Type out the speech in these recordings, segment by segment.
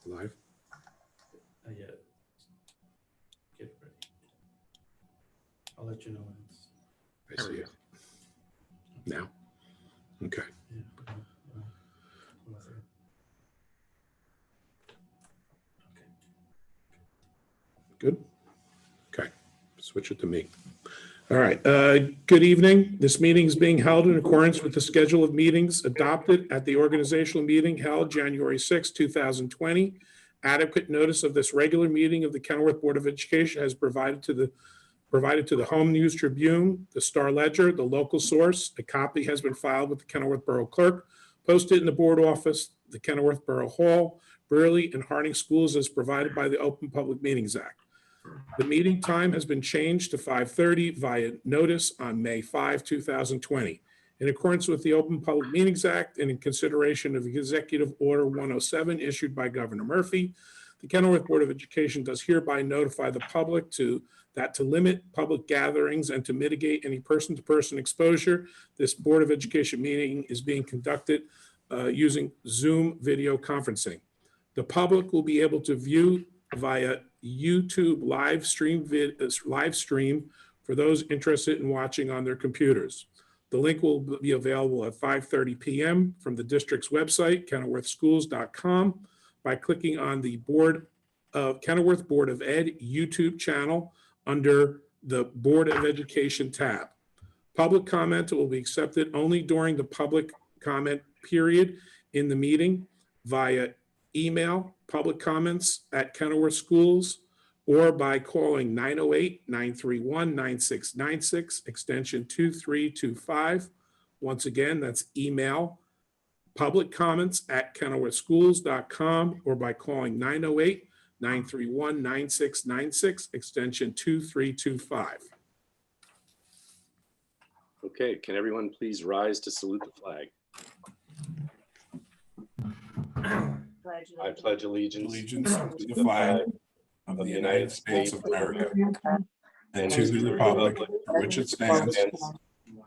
Live? Yeah. Get ready. I'll let you know when it's. I see it. Now? Okay. Yeah. Hold on a second. Okay. Good. Okay. Switch it to me. All right. Good evening. This meeting is being held in accordance with the schedule of meetings adopted at the organizational meeting held January 6, 2020. Adequate notice of this regular meeting of the Kenilworth Board of Education has provided to the Home News Tribune, the Star Ledger, the local source. A copy has been filed with the Kenilworth Borough Clerk, posted in the board office, the Kenilworth Borough Hall, Burley, and Harding Schools as provided by the Open Public Meetings Act. The meeting time has been changed to 5:30 via notice on May 5, 2020. In accordance with the Open Public Meetings Act and in consideration of Executive Order 107 issued by Governor Murphy, the Kenilworth Board of Education does hereby notify the public to limit public gatherings and to mitigate any person-to-person exposure. This Board of Education meeting is being conducted using Zoom video conferencing. The public will be able to view via YouTube live stream for those interested in watching on their computers. The link will be available at 5:30 p.m. from the district's website, kenilworthschools.com, by clicking on the Kenilworth Board of Ed YouTube channel under the Board of Education tab. Public comment will be accepted only during the public comment period in the meeting via email, public comments at Kenilworth Schools, or by calling 908-931-9696, extension 2325. Once again, that's email, public comments at kenilworthschools.com, or by calling 908-931-9696, extension 2325. Okay, can everyone please rise to salute the flag? I pledge allegiance To the flag of the United States of America and to the republic for which it stands,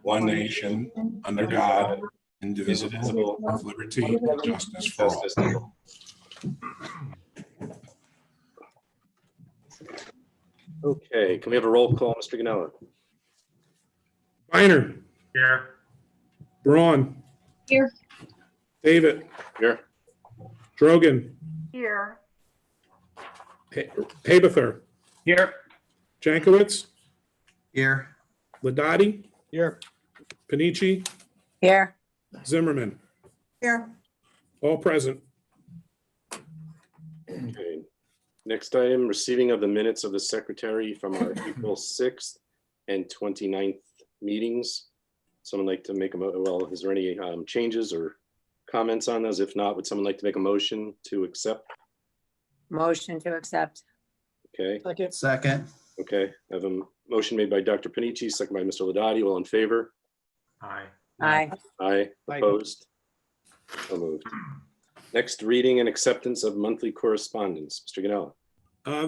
one nation, under God, indivisible, with liberty and justice for all. Okay, can we have a roll call, Mr. Ganella? Reiner. Here. Braun. Here. David. Here. Drogan. Here. Haberther. Here. Jankowicz. Here. Ladati. Here. Panici. Here. Zimmerman. Here. All present. Okay. Next item, receiving of the minutes of the secretary from our April 6th and 29th meetings. Someone like to make is there any changes or comments on those? If not, would someone like to make a motion to accept? Motion to accept. Okay. Second. Okay. I have a motion made by Dr. Panici, second by Mr. Ladati. All in favor? Aye. Aye. Aye. Opposed? So moved. Next, reading and acceptance of monthly correspondence. Mr. Ganella.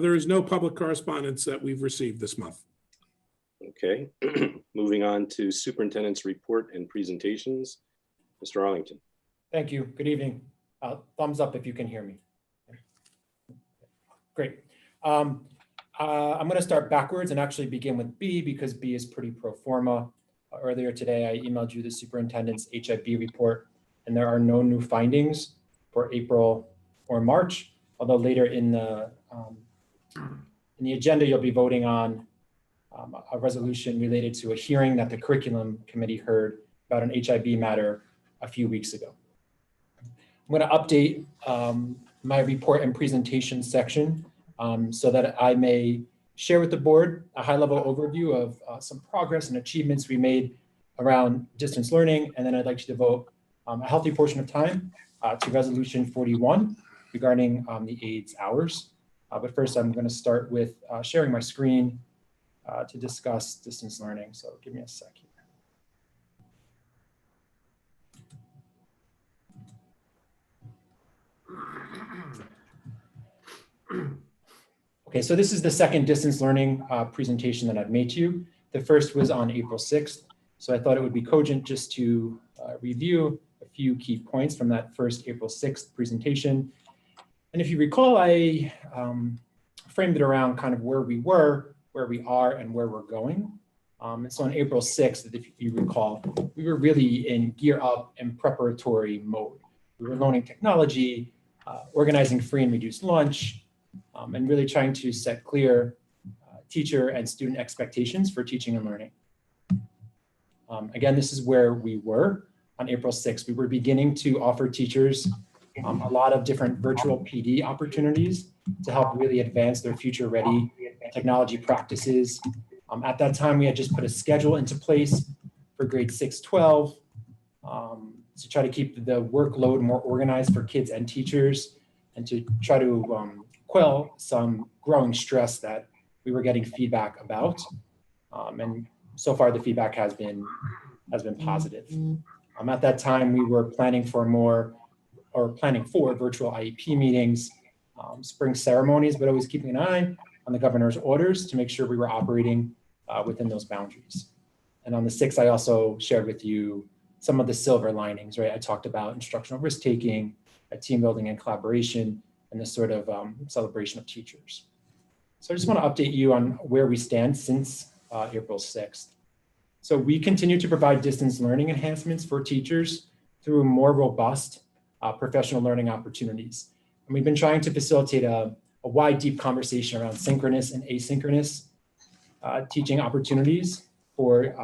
There is no public correspondence that we've received this month. Okay. Moving on to superintendent's report and presentations. Mr. Arlington. Thank you. Good evening. Thumbs up if you can hear me. Great. I'm going to start backwards and actually begin with B because B is pretty pro forma. Earlier today, I emailed you the superintendent's HIB report, and there are no new findings for April or March, although later in the agenda, you'll be voting on a resolution related to a hearing that the curriculum committee heard about an HIB matter a few weeks ago. I'm going to update my report and presentation section so that I may share with the board a high-level overview of some progress and achievements we made around distance learning, and then I'd like to devote a healthy portion of time to Resolution 41 regarding the AIDS hours. But first, I'm going to start with sharing my screen to discuss distance learning. So give me a second. Okay, so this is the second distance learning presentation that I've made to you. The first was on April 6th. So I thought it would be cogent just to review a few key points from that first April 6th presentation. And if you recall, I framed it around kind of where we were, where we are, and where we're going. And so on April 6th, if you recall, we were really in gear up and preparatory mode. We were learning technology, organizing free and reduced lunch, and really trying to set clear teacher and student expectations for teaching and learning. Again, this is where we were on April 6th. We were beginning to offer teachers a lot of different virtual PD opportunities to help really advance their future ready technology practices. At that time, we had just put a schedule into place for grades 6-12 to try to keep the workload more organized for kids and teachers, and to try to quell some growing stress that we were getting feedback about. And so far the feedback has been positive. At that time, we were planning for virtual IEP meetings, spring ceremonies, but always keeping an eye on the governor's orders to make sure we were operating within those boundaries. And on the 6th, I also shared with you some of the silver linings, right? I talked about instructional risk-taking, team building and collaboration, and this sort of celebration of teachers. So I just want to update you on where we stand since April 6th. So we continue to provide distance learning enhancements for teachers through more robust professional learning opportunities. And we've been trying to facilitate a wide, deep conversation around synchronous and asynchronous teaching opportunities for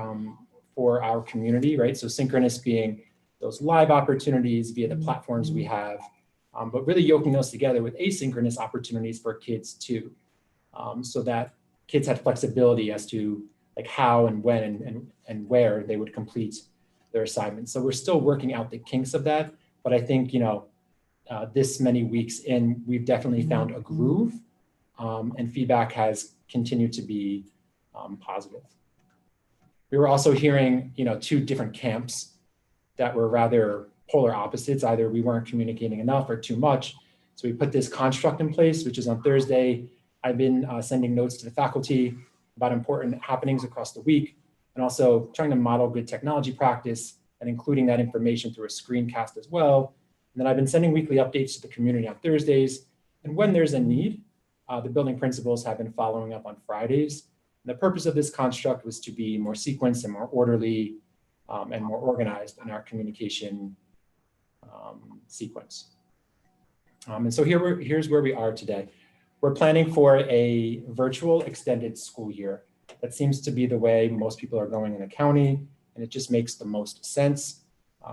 our community, right? So synchronous being those live opportunities via the platforms we have, but really yoking those together with asynchronous opportunities for kids too, so that kids had flexibility as to like how and when and where they would complete their assignments. So we're still working out the kinks of that, but I think, this many weeks in, we've definitely found a groove, and feedback has continued to be positive. We were also hearing, two different camps that were rather polar opposites. Either we weren't communicating enough or too much. So we put this construct in place, which is on Thursday. I've been sending notes to the faculty about important happenings across the week, and also trying to model good technology practice and including that information through a screencast as well. And then I've been sending weekly updates to the community on Thursdays. And when there's a need, the building principals have been following up on Fridays. And the purpose of this construct was to be more sequenced and more orderly and more organized in our communication sequence. And so here's where we are today. We're planning for a virtual extended school year. That seems to be the way most people are going in the county, and it just makes the most sense.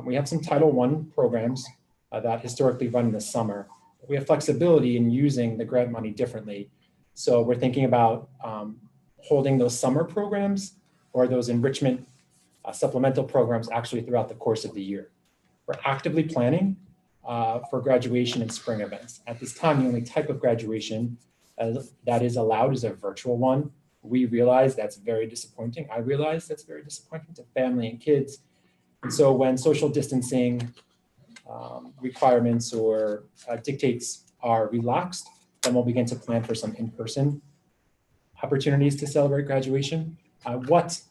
We have some Title I programs that historically run in the summer. We have flexibility in using the grant money differently. So we're thinking about holding those summer programs or those enrichment supplemental programs actually throughout the course of the year. We're actively planning for graduation and spring events. At this time, the only type of graduation that is allowed is a virtual one. We realize that's very disappointing. I realize that's very disappointing to family and kids. And so when social distancing requirements or dictates are relaxed, then we'll begin to plan for some in-person opportunities to celebrate graduation. What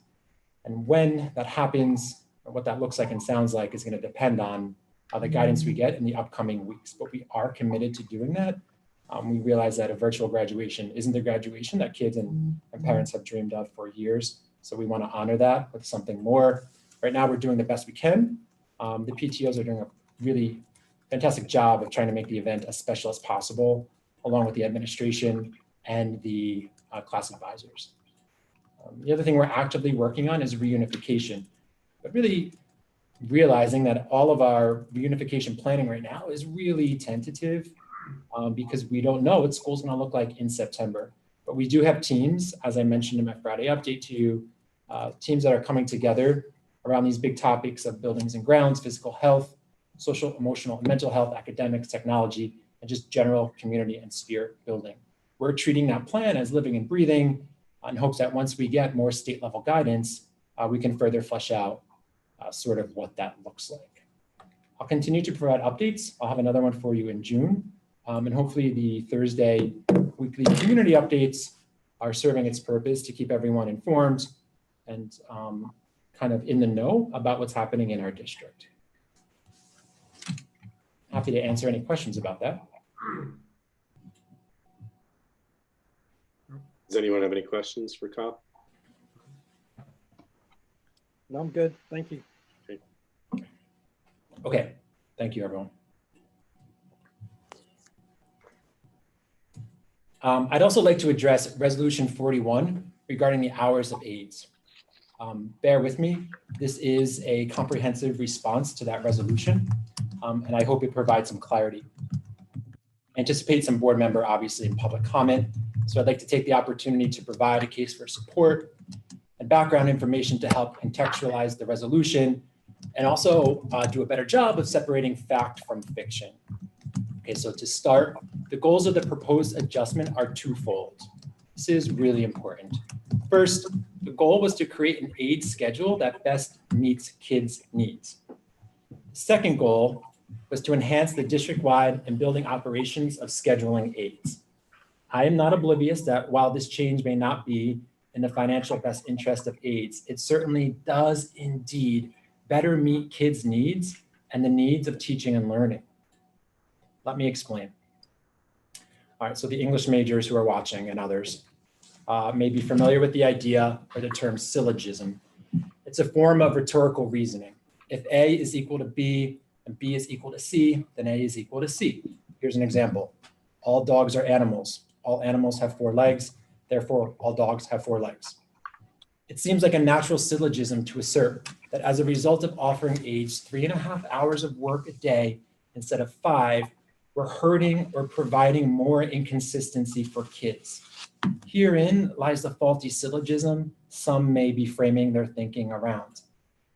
and when that happens, or what that looks like and sounds like, is going to depend on the guidance we get in the upcoming weeks. But we are committed to doing that. We realize that a virtual graduation isn't the graduation that kids and parents have dreamed of for years. So we want to honor that with something more. Right now, we're doing the best we can. The PTOs are doing a really fantastic job of trying to make the event as special as possible, along with the administration and the class advisors. The other thing we're actively working on is reunification, but really realizing that all of our reunification planning right now is really tentative because we don't know what school's going to look like in September. But we do have teams, as I mentioned in my Friday update to you, teams that are coming together around these big topics of buildings and grounds, physical health, social, emotional, and mental health, academics, technology, and just general community and spirit building. We're treating that plan as living and breathing in hopes that once we get more state level guidance, we can further flesh out sort of what that looks like. I'll continue to provide updates. I'll have another one for you in June. And hopefully the Thursday weekly community updates are serving its purpose to keep everyone informed and kind of in the know about what's happening in our district. Happy to answer any questions about that. Does anyone have any questions for Kyle? No, I'm good. Thank you. Okay, thank you, everyone. I'd also like to address Resolution 41 regarding the hours of aides. Bear with me. This is a comprehensive response to that resolution, and I hope it provides some clarity. Anticipate some board member, obviously, in public comment. So I'd like to take the opportunity to provide a case for support and background information to help contextualize the resolution and also do a better job of separating fact from fiction. Okay, so to start, the goals of the proposed adjustment are twofold. This is really important. First, the goal was to create an aid schedule that best meets kids' needs. The second goal was to enhance the district-wide and building operations of scheduling aids. I am not oblivious that while this change may not be in the financial best interest of aides, it certainly does indeed better meet kids' needs and the needs of teaching and learning. Let me explain. All right, so the English majors who are watching and others may be familiar with the idea or the term syllogism. It's a form of rhetorical reasoning. If A is equal to B and B is equal to C, then A is equal to C. Here's an example. All dogs are animals. All animals have 4 legs. Therefore, all dogs have 4 legs. It seems like a natural syllogism to assert that as a result of offering aides 3.5 hours of work a day instead of 5, we're hurting or providing more inconsistency for kids. Herein lies the faulty syllogism some may be framing their thinking around.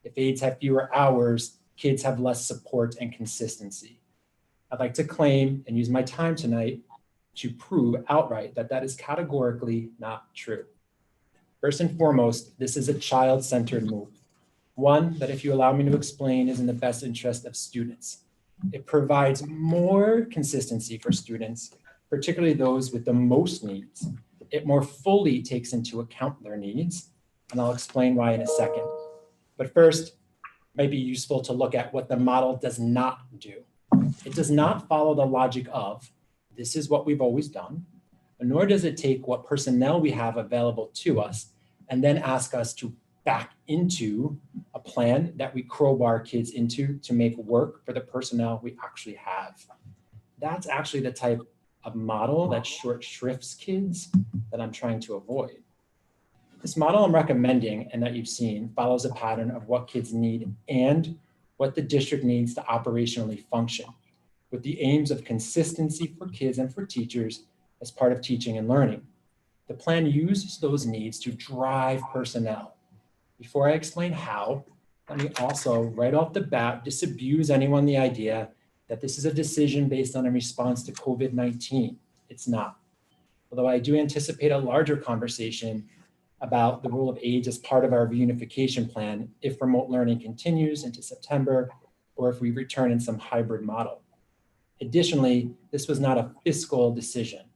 If aides have fewer hours, kids have less support and consistency. I'd like to claim and use my time tonight to prove outright that that is categorically not true. First and foremost, this is a child-centered move. One that, if you allow me to explain, is in the best interest of students. It provides more consistency for students, particularly those with the most needs. It more fully takes into account their needs, and I'll explain why in a second. But first, it might be useful to look at what the model does not do. It does not follow the logic of, this is what we've always done, nor does it take what personnel we have available to us and then ask us to back into a plan that we crowbar kids into to make work for the personnel we actually have. That's actually the type of model that short shrifts kids that I'm trying to avoid. This model I'm recommending and that you've seen follows a pattern of what kids need and what the district needs to operationally function, with the aims of consistency for kids and for teachers as part of teaching and learning. The plan uses those needs to drive personnel. Before I explain how, let me also right off the bat disabuse anyone the idea that this is a decision based on a response to COVID-19. It's not. Although I do anticipate a larger conversation about the role of aides as part of our reunification plan if remote learning continues into September or if we return in some hybrid model. Additionally, this was not a fiscal decision.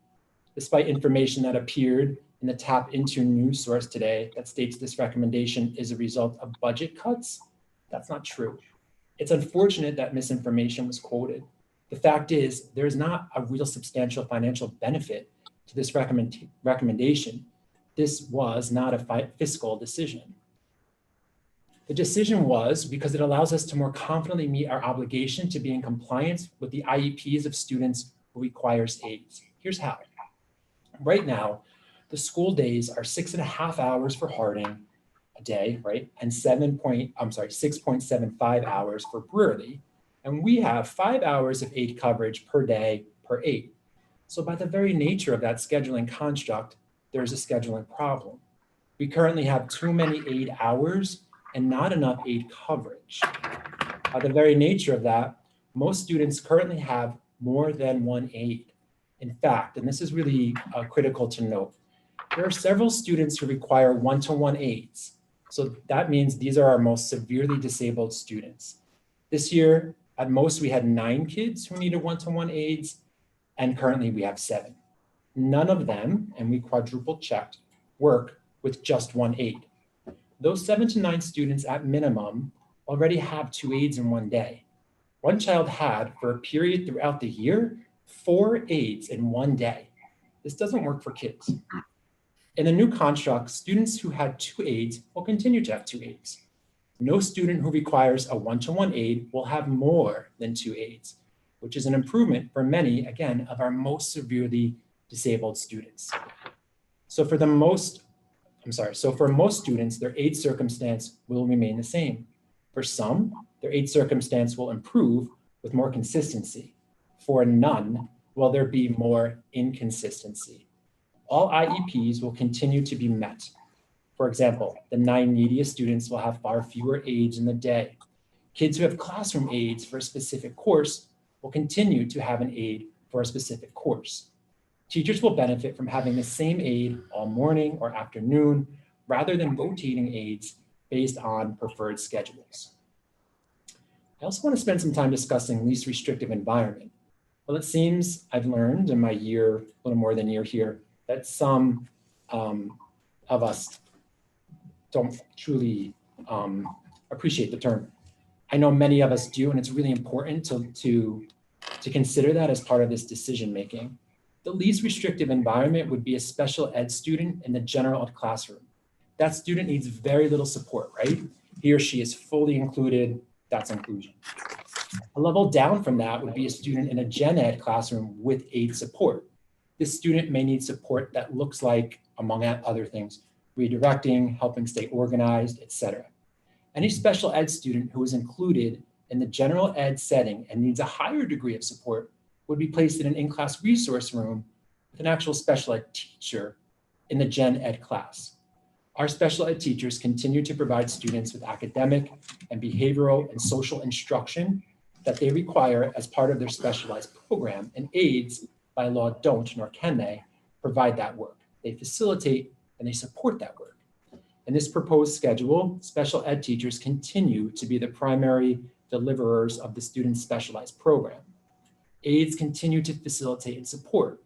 Despite information that appeared in the Tap Into news source today that states this recommendation is a result of budget cuts, that's not true. It's unfortunate that misinformation was quoted. The fact is, there is not a real substantial financial benefit to this recommendation. This was not a fiscal decision. The decision was because it allows us to more confidently meet our obligation to be in compliance with the IEPs of students who requires aides. Here's how. Right now, the school days are 6.5 hours for Harding a day, right? And 6.75 hours for Brewerly. And we have 5 hours of aid coverage per day per aide. So by the very nature of that scheduling construct, there's a scheduling problem. We currently have too many aid hours and not enough aid coverage. By the very nature of that, most students currently have more than one aide. In fact, and this is really critical to note, there are several students who require one-to-one aides. So that means these are our most severely disabled students. This year, at most, we had 9 kids who needed one-to-one aides, and currently we have 7. None of them, and we quadruple checked, work with just one aide. Those 7 to 9 students at minimum already have 2 aides in one day. One child had, for a period throughout the year, 4 aides in one day. This doesn't work for kids. In the new construct, students who had 2 aides will continue to have 2 aides. No student who requires a one-to-one aide will have more than 2 aides, which is an improvement for many, again, of our most severely disabled students. So for most students, their aid circumstance will remain the same. For some, their aid circumstance will improve with more consistency. For none, will there be more inconsistency. All IEPs will continue to be met. For example, the 9 neediest students will have far fewer aides in the day. Kids who have classroom aides for a specific course will continue to have an aide for a specific course. Teachers will benefit from having the same aide all morning or afternoon, rather than rotating aides based on preferred schedules. I also want to spend some time discussing least restrictive environment. Well, it seems I've learned in my year, a little more than a year here, that some of us don't truly appreciate the term. I know many of us do, and it's really important to consider that as part of this decision-making. The least restrictive environment would be a special ed student in the general ed classroom. That student needs very little support, right? He or she is fully included, that's inclusion. A level down from that would be a student in a gen ed classroom with aid support. This student may need support that looks like, among other things, redirecting, helping stay organized, etc. Any special ed student who is included in the general ed setting and needs a higher degree of support would be placed in an in-class resource room with an actual special ed teacher in the gen ed class. Our special ed teachers continue to provide students with academic and behavioral and social instruction that they require as part of their specialized program, and aides by law don't, nor can they, provide that work. They facilitate and they support that work. In this proposed schedule, special ed teachers continue to be the primary deliverers of the student's specialized program. Aides continue to facilitate and support.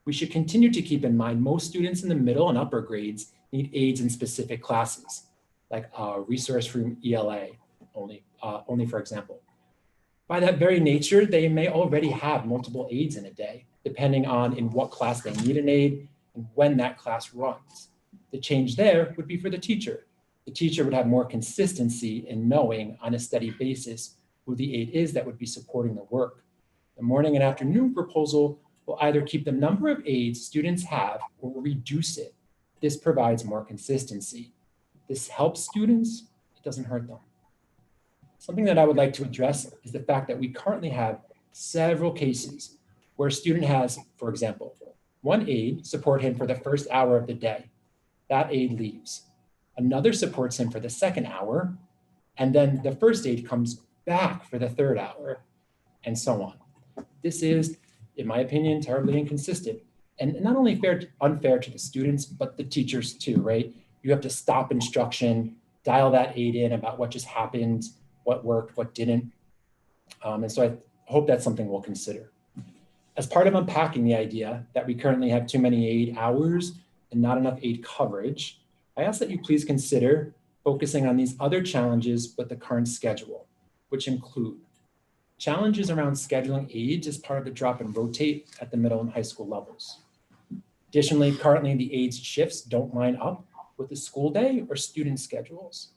We should continue to keep in mind most students in the middle and upper grades need aides in specific classes, like resource room ELA only for example. By that very nature, they may already have multiple aides in a day, depending on in what class they need an aide and when that class runs. The change there would be for the teacher. The teacher would have more consistency in knowing on a steady basis who the aide is that would be supporting the work. The morning and afternoon proposal will either keep the number of aides students have or reduce it. This provides more consistency. This helps students, it doesn't hurt them. Something that I would like to address is the fact that we currently have several cases where a student has, for example, one aide support him for the first hour of the day. That aide leaves. Another supports him for the second hour, and then the first aide comes back for the third hour, and so on. This is, in my opinion, terribly inconsistent, and not only unfair to the students, but the teachers too, right? You have to stop instruction, dial that aide in about what just happened, what worked, what didn't. And so I hope that's something we'll consider. As part of unpacking the idea that we currently have too many aide hours and not enough aide coverage, I ask that you please consider focusing on these other challenges with the current schedule, which include challenges around scheduling aides as part of the drop and rotate at the middle and high school levels. Additionally, currently the aides shifts don't line up with the school day or student schedules.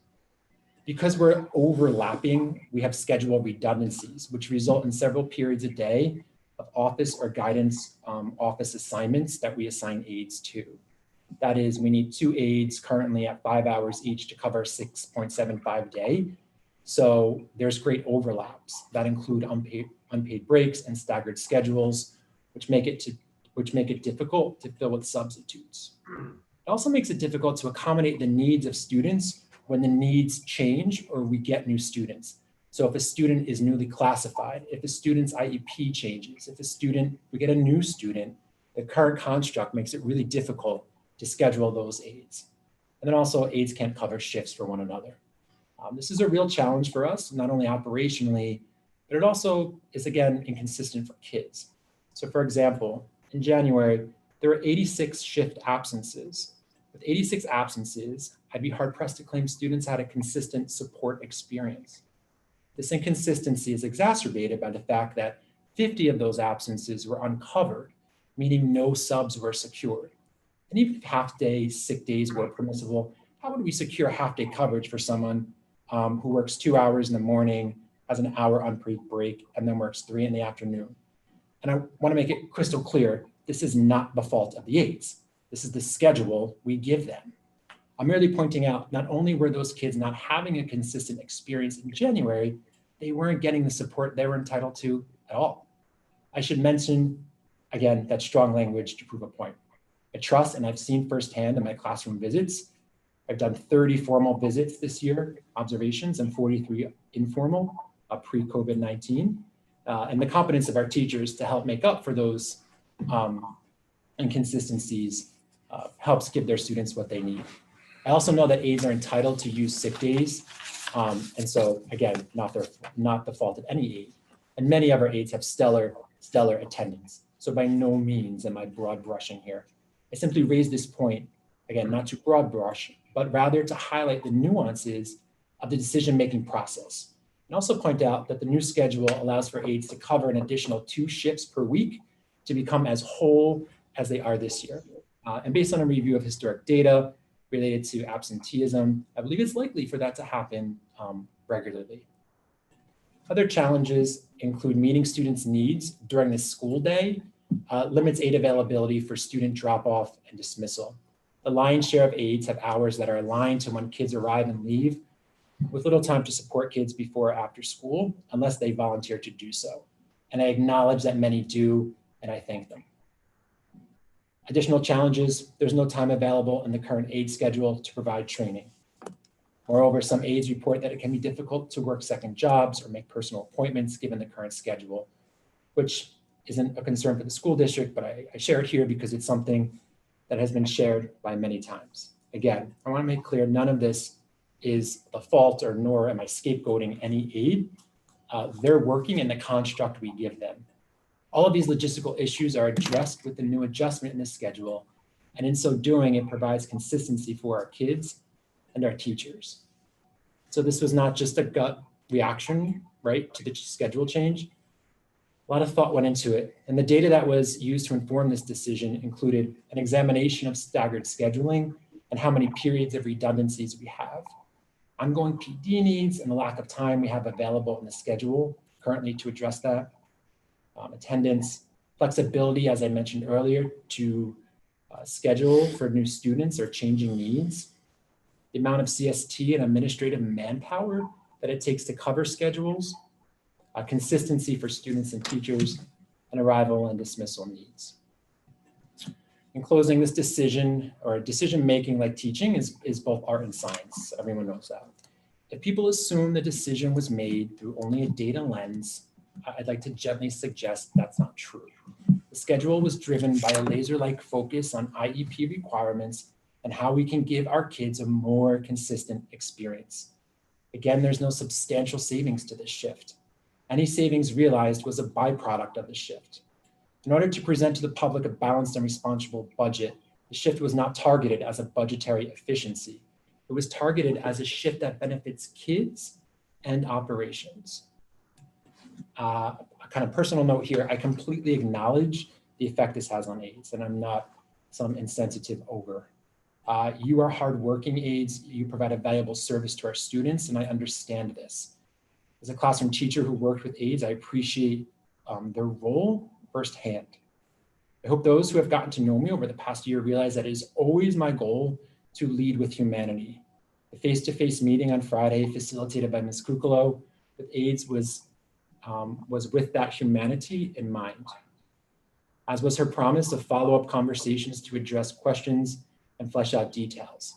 Because we're overlapping, we have schedule redundancies, which result in several periods a day of office or guidance office assignments that we assign aides to. That is, we need 2 aides currently at 5 hours each to cover 6.75 day. So there's great overlaps that include unpaid breaks and staggered schedules, which make it difficult to fill with substitutes. It also makes it difficult to accommodate the needs of students when the needs change or we get new students. So if a student is newly classified, if a student's IEP changes, if we get a new student, the current construct makes it really difficult to schedule those aides. And then also aides can't cover shifts for one another. This is a real challenge for us, not only operationally, but it also is, again, inconsistent for kids. So for example, in January, there were 86 shift absences. With 86 absences, I'd be hard pressed to claim students had a consistent support experience. This inconsistency is exacerbated by the fact that 50 of those absences were uncovered, meaning no subs were secured. And even if half-day sick days were permissible, how would we secure half-day coverage for someone who works 2 hours in the morning, has an hour unpaid break, and then works 3 in the afternoon? And I want to make it crystal clear, this is not the fault of the aides. This is the schedule we give them. I'm merely pointing out, not only were those kids not having a consistent experience in January, they weren't getting the support they were entitled to at all. I should mention, again, that strong language to prove a point. I trust, and I've seen firsthand in my classroom visits, I've done 30 formal visits this year, observations, and 43 informal pre-COVID-19, and the competence of our teachers to help make up for those inconsistencies helps give their students what they need. I also know that aides are entitled to use sick days. And so again, not the fault of any aide. And many of our aides have stellar attendance. So by no means am I broad brushing here. I simply raise this point, again, not to broad brush, but rather to highlight the nuances of the decision-making process. And also point out that the new schedule allows for aides to cover an additional 2 shifts per week to become as whole as they are this year. And based on a review of historic data related to absenteeism, I believe it's likely for that to happen regularly. Other challenges include meeting students' needs during the school day, limits aid availability for student drop-off and dismissal. The lion's share of aides have hours that are aligned to when kids arrive and leave, with little time to support kids before or after school, unless they volunteer to do so. And I acknowledge that many do, and I thank them. Additional challenges, there's no time available in the current aid schedule to provide training. Moreover, some aides report that it can be difficult to work second jobs or make personal appointments given the current schedule, which isn't a concern for the school district, but I share it here because it's something that has been shared by many times. Again, I want to make clear none of this is the fault, or nor am I scapegoating any aide. They're working in the construct we give them. All of these logistical issues are addressed with the new adjustment in the schedule, and in so doing, it provides consistency for our kids and our teachers. So this was not just a gut reaction, right, to the schedule change. A lot of thought went into it, and the data that was used to inform this decision included an examination of staggered scheduling and how many periods of redundancies we have, ongoing PD needs, and the lack of time we have available in the schedule currently to address that, attendance, flexibility, as I mentioned earlier, to schedule for new students or changing needs, the amount of CST and administrative manpower that it takes to cover schedules, consistency for students and teachers, and arrival and dismissal needs. In closing, this decision, or decision-making like teaching, is both art and science. Everyone knows that. If people assume the decision was made through only a data lens, I'd like to gently suggest that's not true. The schedule was driven by a laser-like focus on IEP requirements and how we can give our kids a more consistent experience. Again, there's no substantial savings to this shift. Any savings realized was a byproduct of the shift. In order to present to the public a balanced and responsible budget, the shift was not targeted as a budgetary efficiency. It was targeted as a shift that benefits kids and operations. A kind of personal note here, I completely acknowledge the effect this has on aides, and I'm not some insensitive ogre. You are hardworking aides, you provide a valuable service to our students, and I understand this. As a classroom teacher who worked with aides, I appreciate their role firsthand. I hope those who have gotten to know me over the past year realize that it is always my goal to lead with humanity. The face-to-face meeting on Friday, facilitated by Ms. Kukolo with aides, was with that humanity in mind, as was her promise of follow-up conversations to address questions and flesh out details.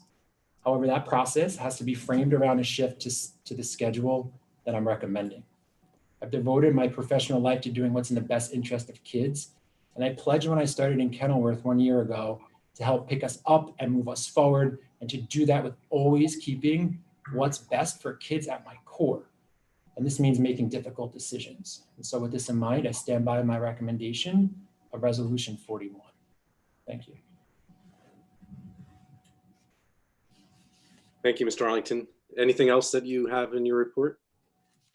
However, that process has to be framed around a shift to the schedule that I'm recommending. I've devoted my professional life to doing what's in the best interest of kids, and I pledged when I started in Kenilworth 1 year ago to help pick us up and move us forward, and to do that with always keeping what's best for kids at my core. And this means making difficult decisions. And so with this in mind, I stand by my recommendation of Resolution 41. Thank you. Thank you, Mr. Arlington. Anything else that you have in your report?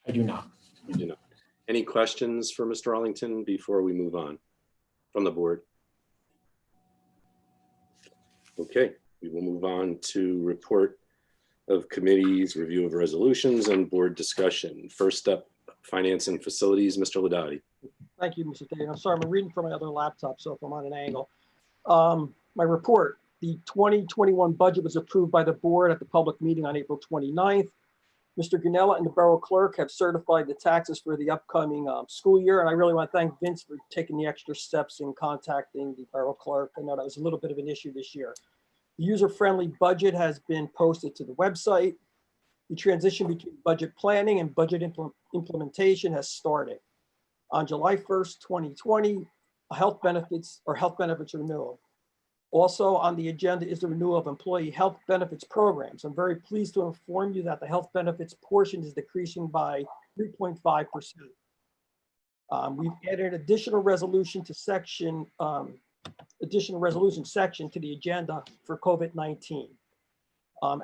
I do not. You do not. Any questions for Mr. Arlington before we move on from the board? Okay, we will move on to report of committees, review of resolutions, and board discussion. First up, finance and facilities, Mr. Ladati. Thank you, Mr. Dayton. I'm sorry, I'm reading from my other laptop, so if I'm on an angle. My report, the 2021 budget was approved by the board at the public meeting on April 29th. Mr. Ganella and the borough clerk have certified the taxes for the upcoming school year, and I really want to thank Vince for taking the extra steps in contacting the borough clerk. I know that was a little bit of an issue this year. The user-friendly budget has been posted to the website. The transition between budget planning and budget implementation has started. On July 1st, 2020, health benefits renewal. Also on the agenda is the renewal of employee health benefits programs. I'm very pleased to inform you that the health benefits portion is decreasing by 3.5%. We've added additional resolution section to the agenda for COVID-19.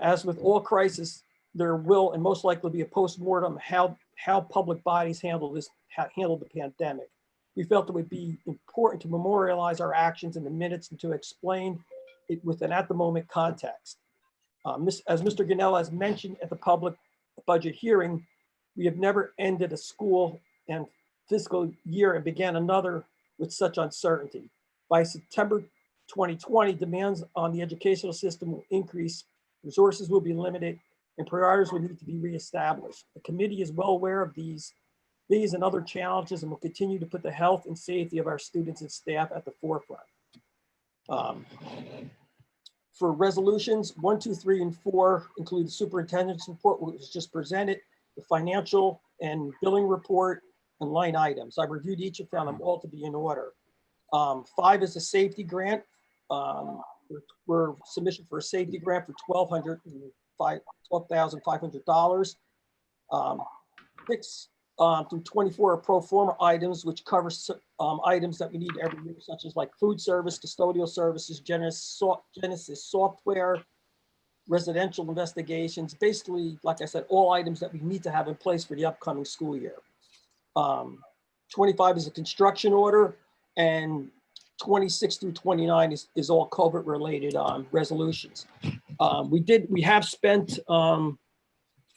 As with all crises, there will and most likely be a postmortem how public bodies handle the pandemic. We felt it would be important to memorialize our actions in the minutes and to explain it with an at-the-moment context. As Mr. Ganella has mentioned at the public budget hearing, we have never ended a school and fiscal year and began another with such uncertainty. By September 2020, demands on the educational system will increase, resources will be limited, and priorities will need to be reestablished. The committee is well aware of these and other challenges and will continue to put the health and safety of our students and staff at the forefront. For resolutions 1, 2, 3, and 4 include the superintendent's report, which was just presented, the financial and billing report, and line items. I reviewed each and found them all to be in order. 5 is a safety grant. We're submission for a safety grant for $12,500. 6 through 24 are pro forma items, which covers items that we need every year, such as like food service, custodial services, Genesis software, residential investigations, basically, like I said, all items that we need to have in place for the upcoming school year. 25 is a construction order, and 26 through 29 is all COVID related resolutions. We have spent almost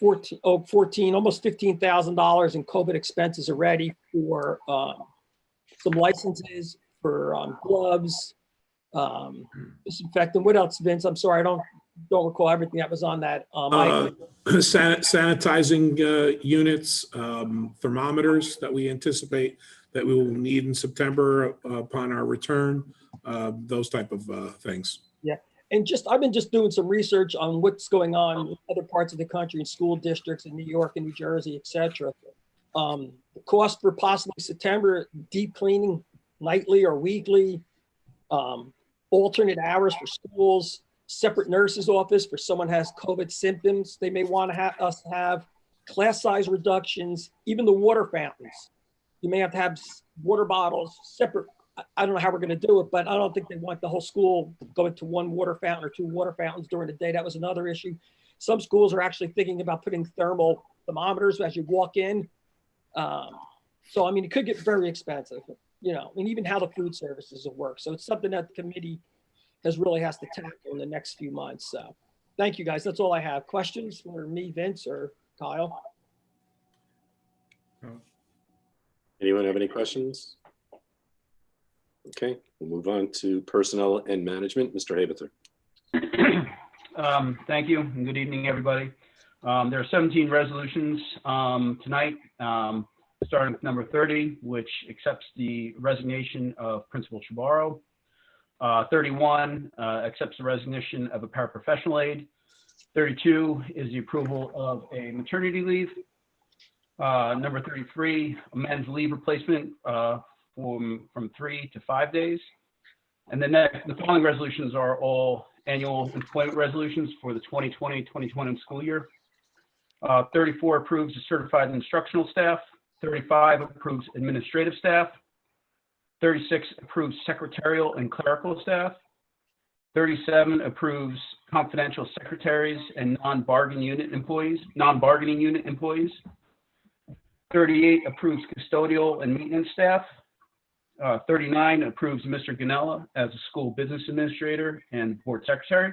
$15,000 in COVID expenses already for some licenses for gloves, disinfectant. What else, Vince? I'm sorry, I don't recall everything that was on that. Sanitizing units, thermometers that we anticipate that we will need in September upon our return, those type of things. Yeah, and I've been just doing some research on what's going on in other parts of the country, in school districts in New York and New Jersey, etc. The cost for possibly September, deep cleaning nightly or weekly, alternate hours for schools, separate nurse's office for someone has COVID symptoms. They may want to have class size reductions, even the water fountains. You may have to have water bottles separate. I don't know how we're going to do it, but I don't think they want the whole school going to one water fountain or 2 water fountains during the day. That was another issue. Some schools are actually thinking about putting thermal thermometers as you walk in. So, I mean, it could get very expensive, and even how the food services will work. So it's something that the committee has to tackle in the next few months. So thank you, guys. That's all I have. Questions for me, Vince, or Kyle? Anyone have any questions? Okay, we'll move on to personnel and management. Mr. Habeter. Thank you, and good evening, everybody. There are 17 resolutions tonight, starting with number 30, which accepts the resignation of Principal Chabarro. 31 accepts the resignation of a paraprofessional aide. 32 is the approval of a maternity leave. Number 33, amends leave replacement from 3 to 5 days. And the following resolutions are all annual employment resolutions for the 2020-2021 school year. 34 approves the certified instructional staff. 35 approves administrative staff. 36 approves secretarial and clerical staff. 37 approves confidential secretaries and non-bargaining unit employees. 38 approves custodial and maintenance staff. 39 approves Mr. Ganella as a school business administrator and board secretary.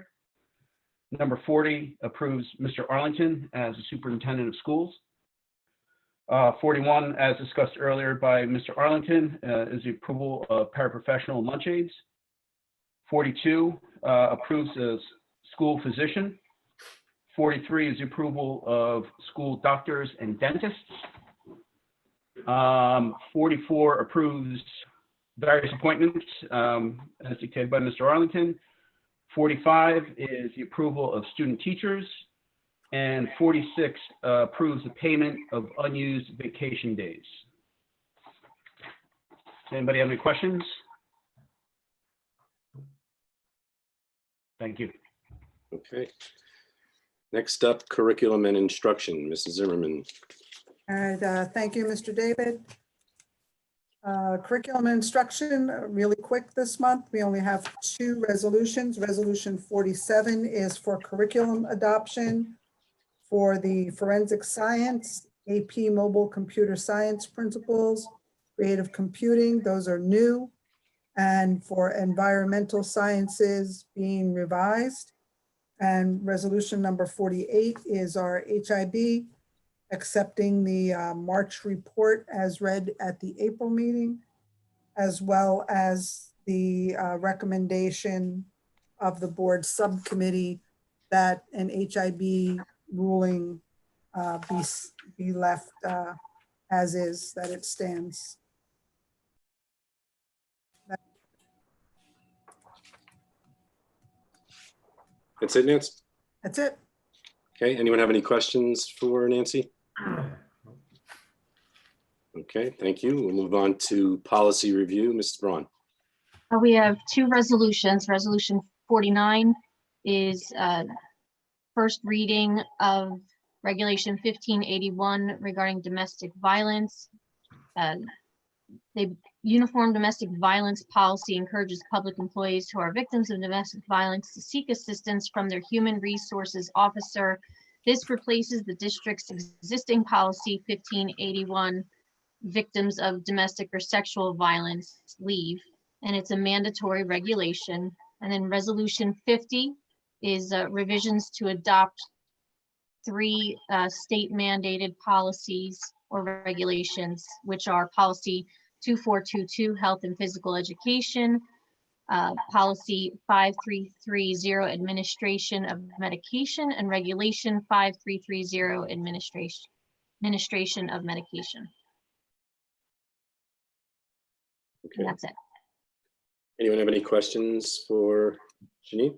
Number 40 approves Mr. Arlington as the superintendent of schools. 41, as discussed earlier by Mr. Arlington, is the approval of paraprofessional lunch aides. 42 approves as school physician. 43 is the approval of school doctors and dentists. 44 approves various appointments as dictated by Mr. Arlington. 45 is the approval of student teachers. And 46 approves the payment of unused vacation days. Anybody have any questions? Thank you. Okay. Next up, curriculum and instruction, Mrs. Zimmerman. All right, thank you, Mr. David. Curriculum and instruction, really quick this month. We only have 2 resolutions. Resolution 47 is for curriculum adoption for the forensic science, AP mobile computer science principles, creative computing, those are new. And for environmental sciences being revised. And resolution number 48 is our HIB, accepting the March report as read at the April meeting, as well as the recommendation of the board subcommittee that an HIB ruling be left as is, that it stands. That's it, Nancy? That's it. Okay, anyone have any questions for Nancy? Okay, thank you. We'll move on to policy review. Mrs. Braun. We have 2 resolutions. Resolution 49 is first reading of Regulation 1581 regarding domestic violence. The Uniform Domestic Violence Policy encourages public employees who are victims of domestic violence to seek assistance from their human resources officer. This replaces the district's existing policy 1581, victims of domestic or sexual violence leave, and it's a mandatory regulation. And then Resolution 50 is revisions to adopt 3 state mandated policies or regulations, which are policy 2422, health and physical education, policy 5330, administration of medication, and regulation 5330, administration of medication. Okay. And that's it. Anyone have any questions for Janine?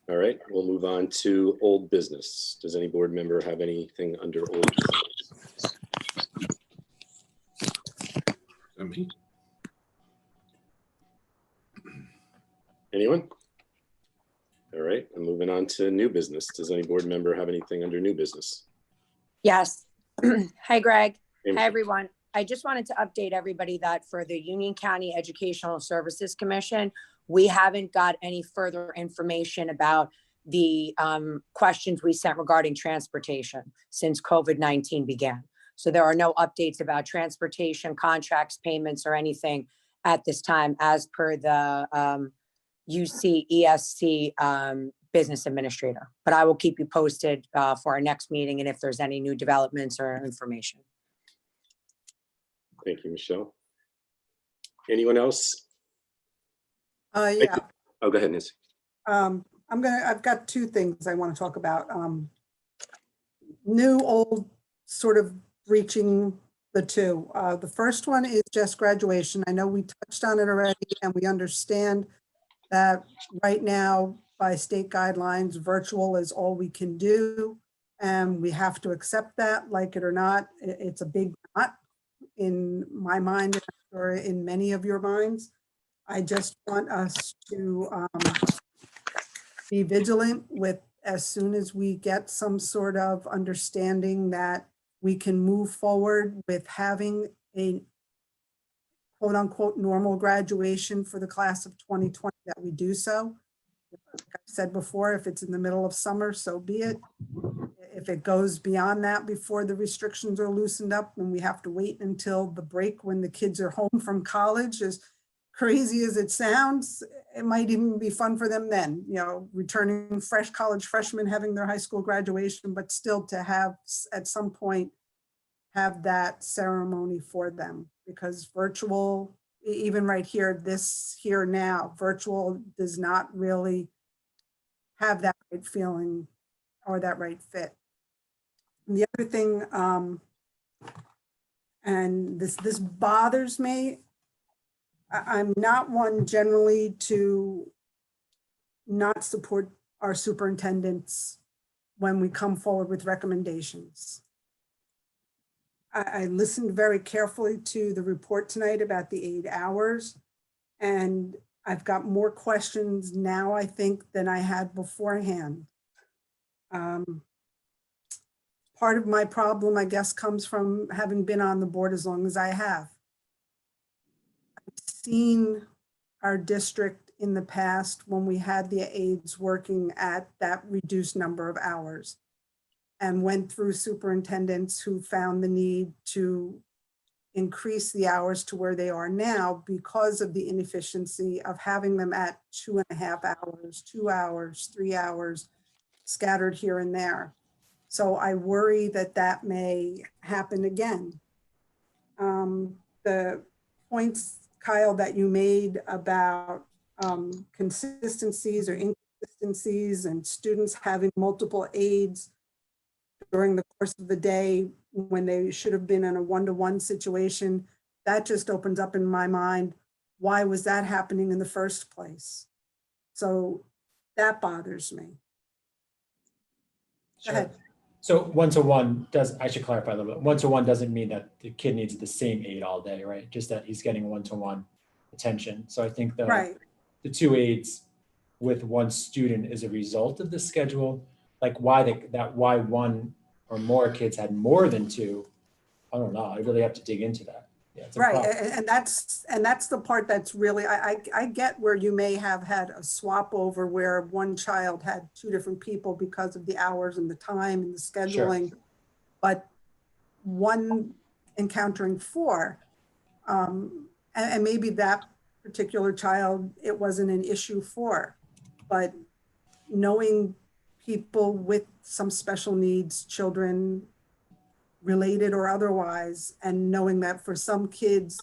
All right, we'll move on to old business. Does any board member have anything under old business? Me? Anyone? All right, I'm moving on to new business. Does any board member have anything under new business? Yes. Hi, Greg. Amy? Hi, everyone. I just wanted to update everybody that for the Union County Educational Services Commission, we haven't got any further information about the questions we sent regarding transportation since COVID-19 began. So there are no updates about transportation, contracts, payments, or anything at this time as per the UC ESC business administrator. But I will keep you posted for our next meeting and if there's any new developments or information. Thank you, Michelle. Anyone else? Yeah. Oh, go ahead, Nancy. I've got 2 things I want to talk about. New, old, sort of reaching the 2. The first one is just graduation. I know we touched on it already and we understand that right now by state guidelines, virtual is all we can do. And we have to accept that, like it or not. It's a big not in my mind or in many of your minds. I just want us to be vigilant with as soon as we get some sort of understanding that we can move forward with having a quote unquote normal graduation for the class of 2020, that we do so. Like I said before, if it's in the middle of summer, so be it. If it goes beyond that before the restrictions are loosened up and we have to wait until the break when the kids are home from college, as crazy as it sounds, it might even be fun for them then, you know, returning fresh college freshmen, having their high school graduation, but still to have at some point have that ceremony for them, because virtual, even right here, this here now, virtual does not really have that right feeling or that right fit. And the other thing, and this bothers me, I'm not one generally to not support our superintendents when we come forward with recommendations. I listened very carefully to the report tonight about the 8 hours, and I've got more questions now, I think, than I had beforehand. Part of my problem, I guess, comes from having been on the board as long as I have. I've seen our district in the past when we had the aides working at that reduced number of hours, and went through superintendents who found the need to increase the hours to where they are now because of the inefficiency of having them at 2.5 hours, 2 hours, 3 hours, scattered here and there. So I worry that that may happen again. The points, Kyle, that you made about consistencies or inconsistencies and students having multiple aides during the course of the day when they should have been in a one-to-one situation, that just opens up in my mind, why was that happening in the first place? So that bothers me. Go Sure. ahead. So one-to-one does, I should clarify a little bit, one-to-one doesn't mean that the kid needs the same aid all day, right? Just that he's getting one-to-one attention. So I think Right. the 2 aides with 1 student is a result of the schedule. Like why why 1 or more kids had more than 2, I don't know. I really have to dig into that. Yeah, it's a Right, problem. and that's the part that's really, I get where you may have had a swap over where one child had 2 different people because of the hours and the time and the scheduling. But 1 encountering 4, and maybe that particular child, it wasn't an issue for, but knowing people with some special needs, children, related or otherwise, and knowing that for some kids,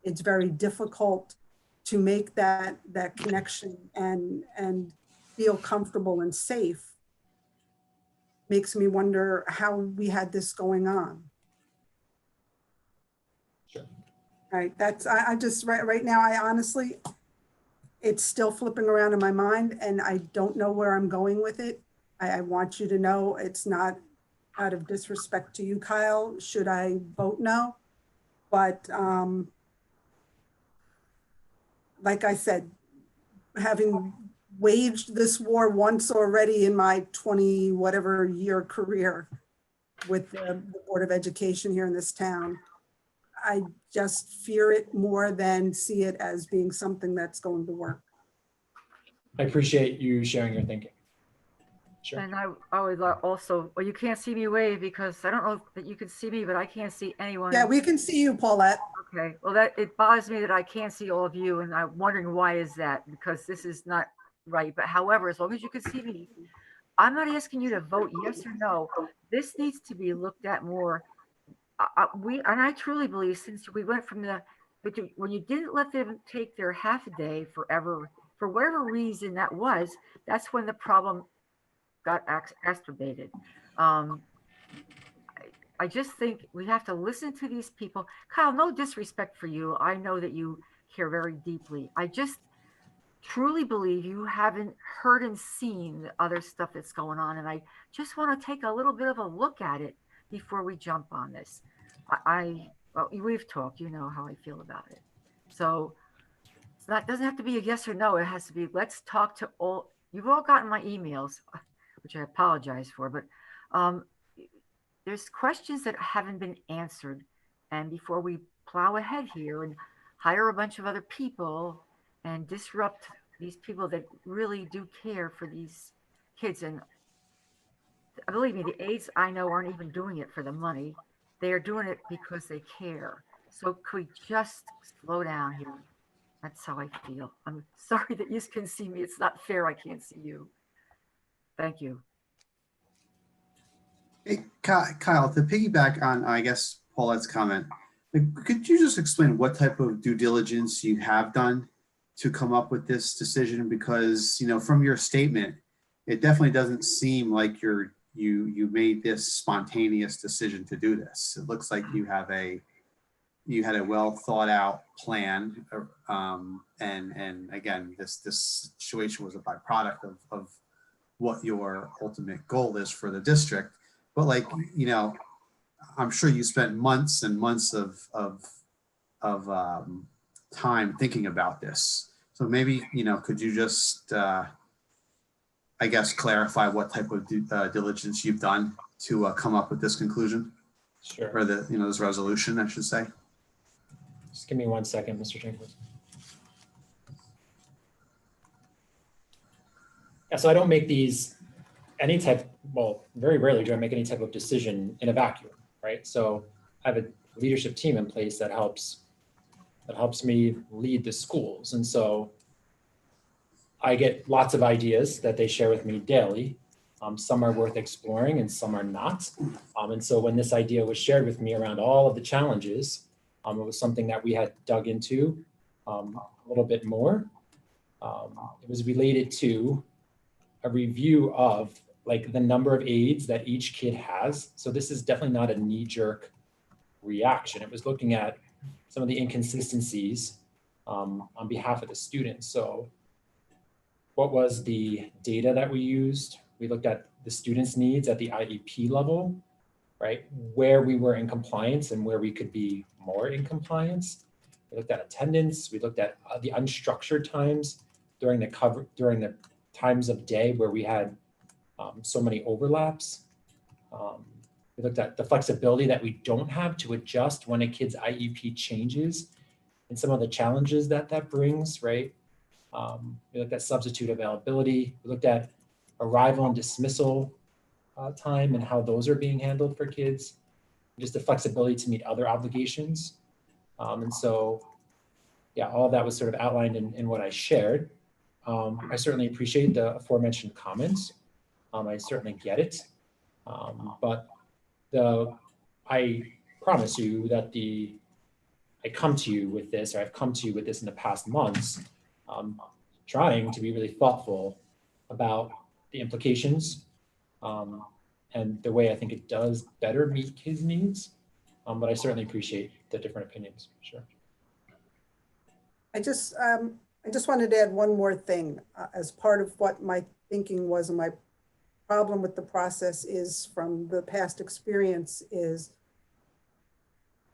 it's very difficult to make that connection and feel comfortable and safe, makes me wonder how we had this going on. Sure. All right, that's, I just, right now, I honestly, it's still flipping around in my mind and I don't know where I'm going with it. I want you to know it's not out of disrespect to you, Kyle, should I vote no. But like I said, having waged this war once already in my 20 whatever year career with the Board of Education here in this town, I just fear it more than see it as being something that's going to work. I appreciate you sharing your thinking. Sure. And I would also, well, you can't see me wave because I don't know that you can see me, but I can't see anyone. Yeah, we can see you, Paulette. Okay, well, it bothers me that I can't see all of you, and I'm wondering why is that, because this is not right. But however, as long as you can see me, I'm not asking you to vote yes or no. This needs to be looked at more. And I truly believe, since we went from when you didn't let them take their half a day forever, for whatever reason that was, that's when the problem got exacerbated. I just think we have to listen to these people. Kyle, no disrespect for you. I know that you care very deeply. I just truly believe you haven't heard and seen the other stuff that's going on. And I just want to take a little bit of a look at it before we jump on this. Well, we've talked, you know how I feel about it. So it doesn't have to be a yes or no. It has to be, let's talk to all, you've all gotten my emails, which I apologize for, but there's questions that haven't been answered. And before we plow ahead here and hire a bunch of other people and disrupt these people that really do care for these kids. And believe me, the aides I know aren't even doing it for the money. They are doing it because they care. So could we just slow down here? That's how I feel. I'm sorry that you can see me. It's not fair I can't see you. Thank you. Hey, Kyle, to piggyback on, I guess, Paulette's comment, could you just explain what type of due diligence you have done to come up with this decision? Because, you know, from your statement, it definitely doesn't seem like you made this spontaneous decision to do this. It looks like you had a well thought out plan, and again, this situation was a byproduct of what your ultimate goal is for the district. But like, you know, I'm sure you spent months and months of time thinking about this. So maybe, you know, could you just, I guess, clarify what type of diligence you've done to come up with this conclusion? Sure. Or the, you know, this resolution, I should say. Just give me 1 second, Mr. Jenkins. Yeah, so I don't make these well, very rarely do I make any type of decision in a vacuum, right? So I have a leadership team in place that helps me lead the schools. And so I get lots of ideas that they share with me daily. Some are worth exploring and some are not. And so when this idea was shared with me around all of the challenges, it was something that we had dug into a little bit more. It was related to a review of like the number of aides that each kid has. So this is definitely not a knee-jerk reaction. It was looking at some of the inconsistencies on behalf of the students. So what was the data that we used? We looked at the students' needs at the IEP level, right? Where we were in compliance and where we could be more in compliance. We looked at attendance. We looked at the unstructured times during the times of day where we had so many overlaps. We looked at the flexibility that we don't have to adjust when a kid's IEP changes and some of the challenges that brings, right? We looked at substitute availability. We looked at arrival and dismissal time and how those are being handled for kids. Just the flexibility to meet other obligations. And so, yeah, all of that was sort of outlined in what I shared. I certainly appreciate the aforementioned comments. I certainly get it. But I promise you that I've come to you with this in the past months, trying to be really thoughtful about the implications and the way I think it does better meet kids' needs. But I certainly appreciate the different opinions, sure. I just wanted to add one more thing as part of what my thinking was, and my problem with the process is from the past experience is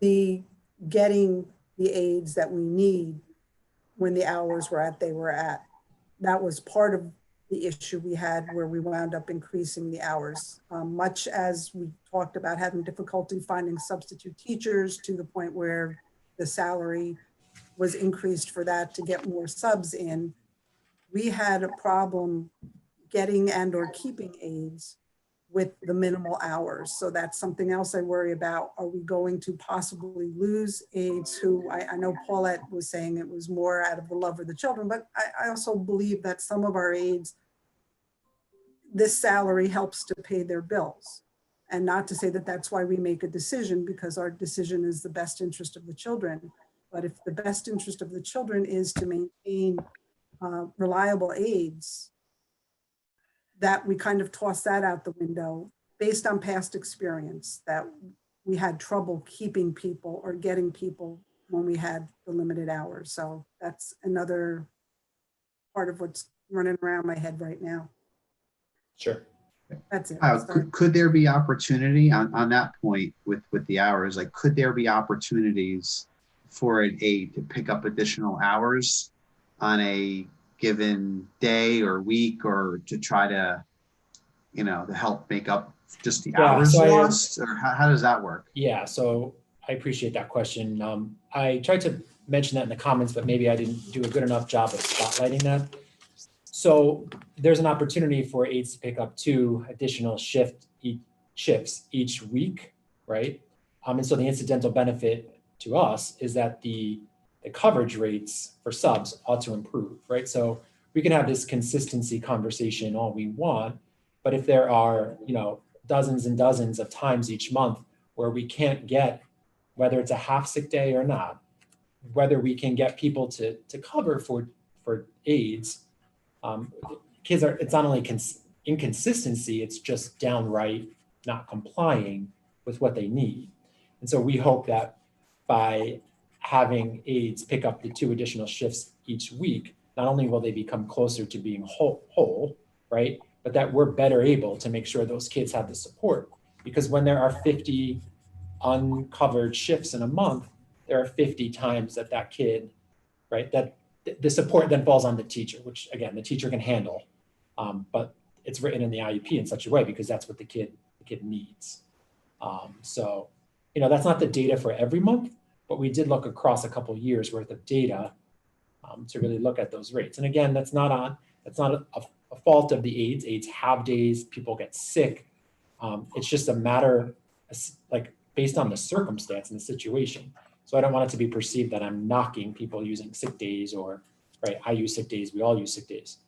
the getting the aides that we need when the hours they were at. That was part of the issue we had where we wound up increasing the hours. Much as we talked about having difficulty finding substitute teachers to the point where the salary was increased for that to get more subs in, we had a problem getting and or keeping aides with the minimal hours. So that's something else I worry about. Are we going to possibly lose aides who, I know Paulette was saying it was more out of the love of the children, but I also believe that some of our aides, this salary helps to pay their bills. And not to say that that's why we make a decision, because our decision is the best interest of the children. But if the best interest of the children is to maintain reliable aides, that we kind of toss that out the window based on past experience, that we had trouble keeping people or getting people when we had the limited hours. So that's another part of what's running around my head right now. Sure. That's it. Could there be opportunity on that point with the hours? Like, could there be opportunities for an aide to pick up additional hours on a given day or week, or to try to, you know, to help make up just the hours lost? Or how does that work? Yeah, so I appreciate that question. I tried to mention that in the comments, but maybe I didn't do a good enough job of spotlighting that. So there's an opportunity for aides to pick up 2 additional shifts each week, right? And so the incidental benefit to us is that the coverage rates for subs ought to improve, right? So we can have this consistency conversation all we want, but if there are, dozens and dozens of times each month where we can't get, whether it's a half sick day or not, whether we can get people to cover for aides, kids are, it's not only inconsistency, it's just downright not complying with what they need. And so we hope that by having aides pick up the 2 additional shifts each week, not only will they become closer to being whole, right? But that we're better able to make sure those kids have the support. Because when there are 50 uncovered shifts in a month, there are 50 times that kid, right? That the support then falls on the teacher, which again, the teacher can handle, but it's written in the IEP in such a way because that's what the kid needs. So, that's not the data for every month, but we did look across a couple of years worth of data to really look at those rates. And again, that's not a fault of the aides. Aides have days, people get sick. It's just a matter like based on the circumstance and the situation. So I don't want it to be perceived that I'm knocking people using sick days or, right, I use sick days, we all use sick days.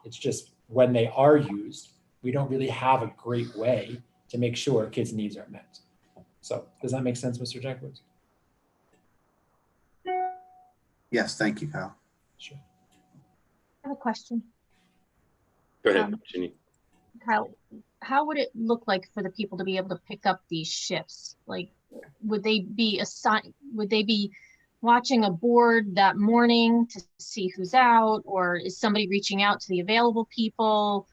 It's just when they are used, we don't really have a great way to make sure kids' needs are met. So does that make sense, Mr. Jackwoods? Yes, thank you, Kyle. Sure. I have a question. Go ahead, Ginny. Kyle, how would it look like for the people to be able to pick up these shifts? Like, would they be assigned, would they be watching a board that morning to see who's out, or is somebody reaching out to the available people?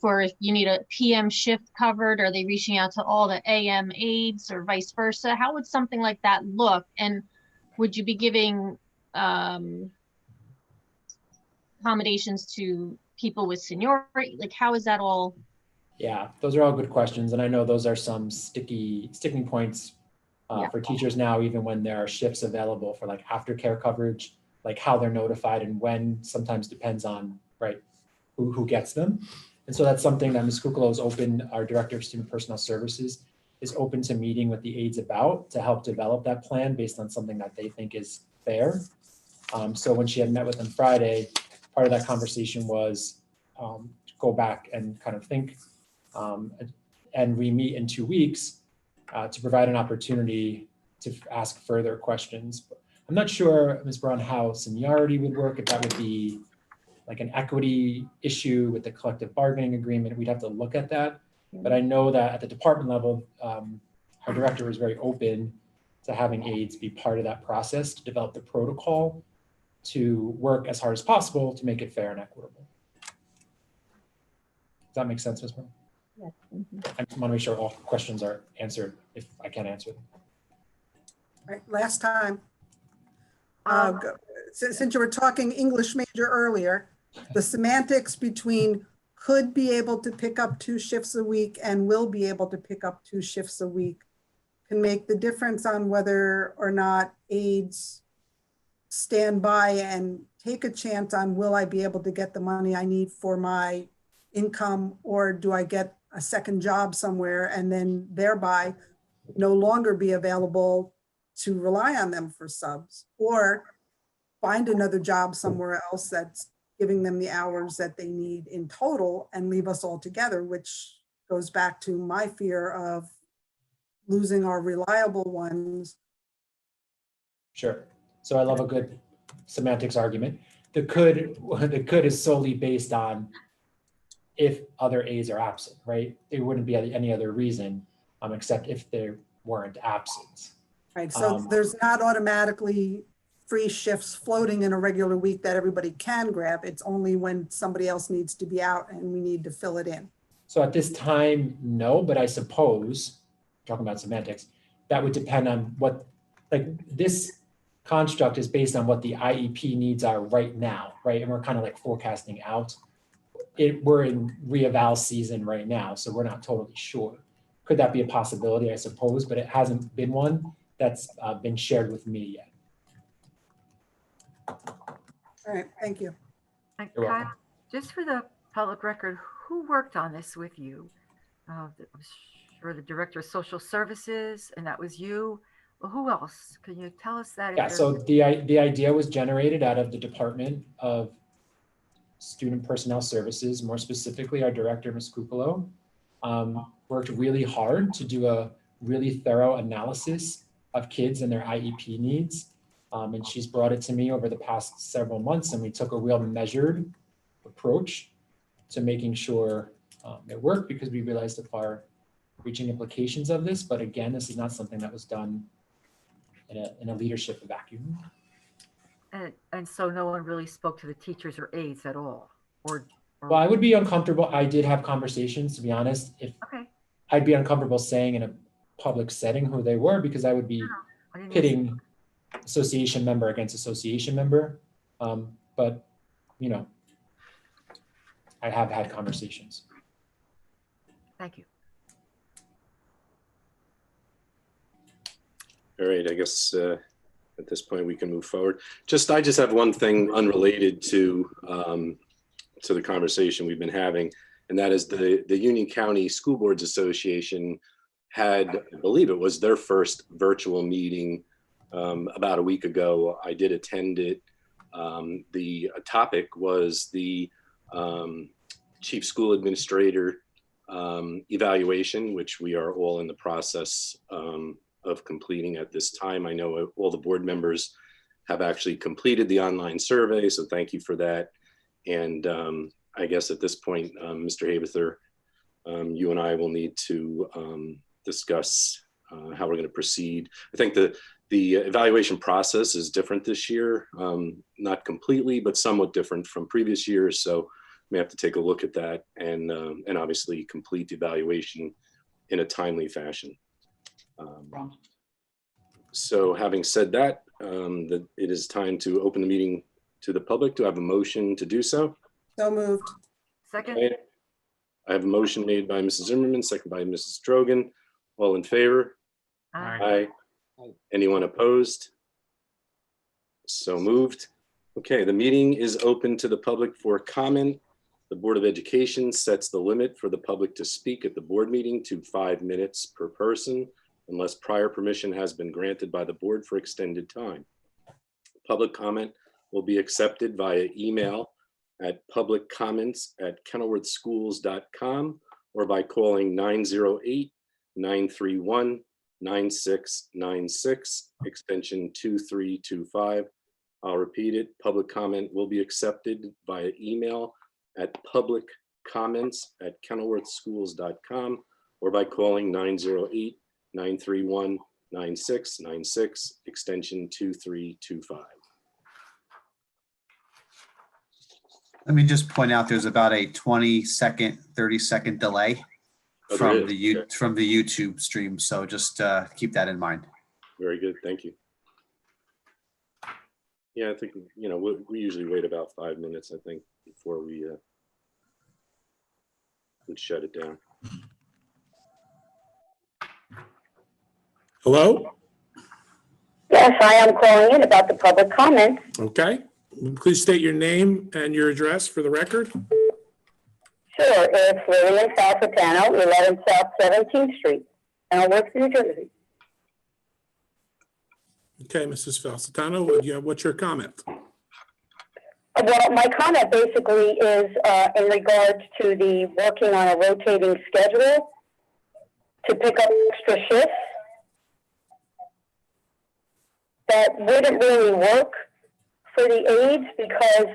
For if you need a PM shift covered, are they reaching out to all the AM aides or vice versa? How would something like that look? And would you be giving accommodations to people with seniority? Like, how is that all? Yeah, those are all good questions. And I know those are some sticking points for teachers now, even when there are shifts available for like aftercare coverage, like how they're notified and when sometimes depends on, right, who gets them. And so that's something that Ms. Kukolo is open, our Director of Student Personnel Services is open to meeting with the aides about to help develop that plan based on something that they think is fair. So when she had met with them Friday, part of that conversation was to go back and kind of think, and we meet in 2 weeks to provide an opportunity to ask further questions. But I'm not sure, Ms. Braun, how seniority would work, if that would be like an equity issue with the collective bargaining agreement. We'd have to look at that. But I know that at the department level, our director was very open to having aides be part of that process to develop the protocol to work as hard as possible to make it fair and equitable. Does that make sense, Ms. Brown? Yes. I just want to make sure all questions are answered if I can answer them. All right, last time. Since you were talking English major earlier, the semantics between could be able to pick up 2 shifts a week and will be able to pick up 2 shifts a week can make the difference on whether or not aides stand by and take a chance on, will I be able to get the money I need for my income, or do I get a second job somewhere and then thereby no longer be available to rely on them for subs, or find another job somewhere else that's giving them the hours that they need in total and leave us all together, which goes back to my fear of losing our reliable ones. Sure. So I love a good semantics argument. The could is solely based on if other aides are absent, right? There wouldn't be any other reason except if there weren't absent. Right, so there's not automatically free shifts floating in a regular week that everybody can grab. It's only when somebody else needs to be out and we need to fill it in. So at this time, no, but I suppose, talking about semantics, that would depend on what, like this construct is based on what the IEP needs are right now, right? And we're kind of like forecasting out. We're in re-eval season right now, so we're not totally sure. Could that be a possibility? I suppose, but it hasn't been one that's been shared with me yet. All right, thank you. And You're Kyle, welcome. just for the public record, who worked on this with you? I'm sure the Director of Social Services, and that was you. Well, who else? Can you tell us that? Yeah, so the idea was generated out of the Department of Student Personnel Services, more specifically our director, Ms. Kupalo, worked really hard to do a really thorough analysis of kids and their IEP needs. And she's brought it to me over the past several months, and we took a real measured approach to making sure it worked, because we realized the far-reaching implications of this. But again, this is not something that was done in a leadership vacuum. And so no one really spoke to the teachers or aides at all, or Well, I would be uncomfortable. I did have conversations, to be honest. If okay. I'd be uncomfortable saying in a public setting who they were, because I would be I didn't pitting association member against association member. But, you know, I have had conversations. Thank you. All right, I guess at this point we can move forward. I just have one thing unrelated to the conversation we've been having, and that is the Union County School Boards Association had, I believe it was their first virtual meeting about a week ago. I did attend it. The topic was the Chief School Administrator evaluation, which we are all in the process of completing at this time. I know all the board members have actually completed the online survey, so thank you for that. And I guess at this point, Mr. Haberther, you and I will need to discuss how we're going to proceed. I think the evaluation process is different this year, not completely, but somewhat different from previous years. So we have to take a look at that and obviously complete the evaluation in a timely fashion. So having said that, that it is time to open the meeting to the public. Do I have a motion to do so? So moved. Second. Okay. I have a motion made by Mrs. Zimmerman, second by Mrs. Strogan. All in favor? Aye. Aye. Anyone opposed? So moved. Okay, the meeting is open to the public for comment. The Board of Education sets the limit for the public to speak at the board meeting to 5 minutes per person, unless prior permission has been granted by the board for extended time. Public comment will be accepted via email at publiccomments@kenilworthschools.com or by calling 908-931-9696, extension 2325. I'll repeat it. Public comment will be accepted via email at publiccomments@kenilworthschools.com or by calling 908-931-9696, extension 2325. Let me just point out, there's about a 20-second, 30-second delay Oh, from there is? Okay. from the YouTube stream. So just keep that in mind. Very good, thank you. Yeah, I think, we usually wait about 5 minutes, I think, before we would shut it down. Hello? Yes, I am calling in about the public comment. Okay. Please state your name and your address for the record. Sure, it's Lillian Falsitano, 11 South 17th Street, Kenilworth, New Jersey. Okay, Mrs. Falsitano, what's your comment? Well, my comment basically is in regards to the working on a rotating schedule to pick up extra shifts. That wouldn't really work for the aides because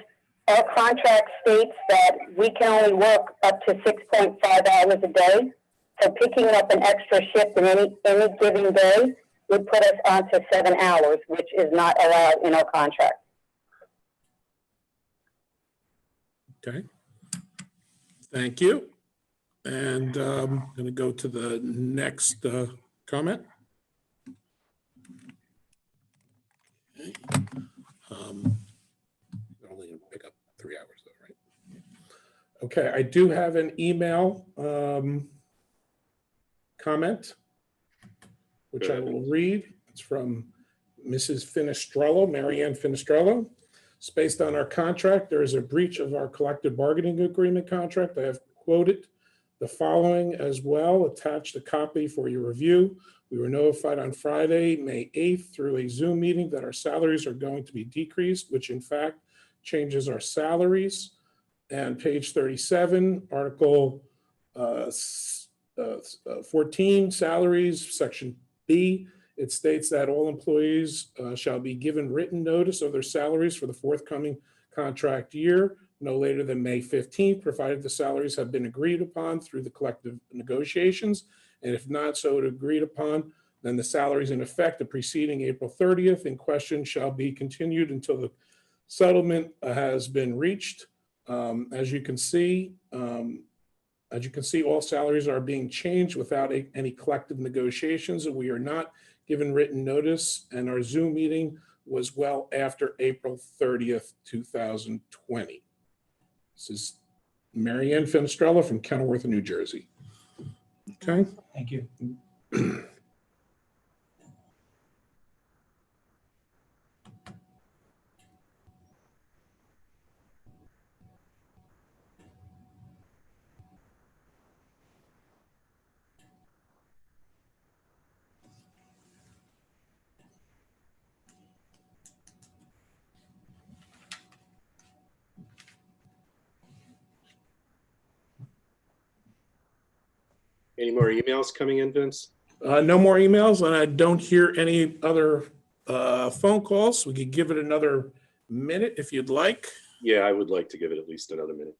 our contract states that we can only work up to 6.5 hours a day. So picking up an extra shift in any given day would put us onto 7 hours, which is not allowed in our contract. Okay. Thank you. And I'm going to go to the next comment. Okay. Only gonna pick up 3 hours though, right? Okay, I do have an email comment, which I will read. It's from Mrs. Finestrello, Marianne Finestrello. It's based on our contract. There is a breach of our collective bargaining agreement contract. I have quoted the following as well, attached a copy for your review. We were notified on Friday, May 8th, through a Zoom meeting that our salaries are going to be decreased, which in fact changes our salaries. And page 37, Article 14, salaries, Section B, it states that all employees shall be given written notice of their salaries for the forthcoming contract year, no later than May 15th, provided the salaries have been agreed upon through the collective negotiations. And if not so agreed upon, then the salaries in effect the preceding April 30th in question shall be continued until the settlement has been reached. As you can see, all salaries are being changed without any collective negotiations, and we are not given written notice. And our Zoom meeting was well after April 30th, 2020. This is Marianne Finestrella from Kenilworth, New Jersey. Okay. Thank you. Any more emails coming in, Vince? No more emails, and I don't hear any other phone calls. We could give it another minute if you'd like. Yeah, I would like to give it at least another minute.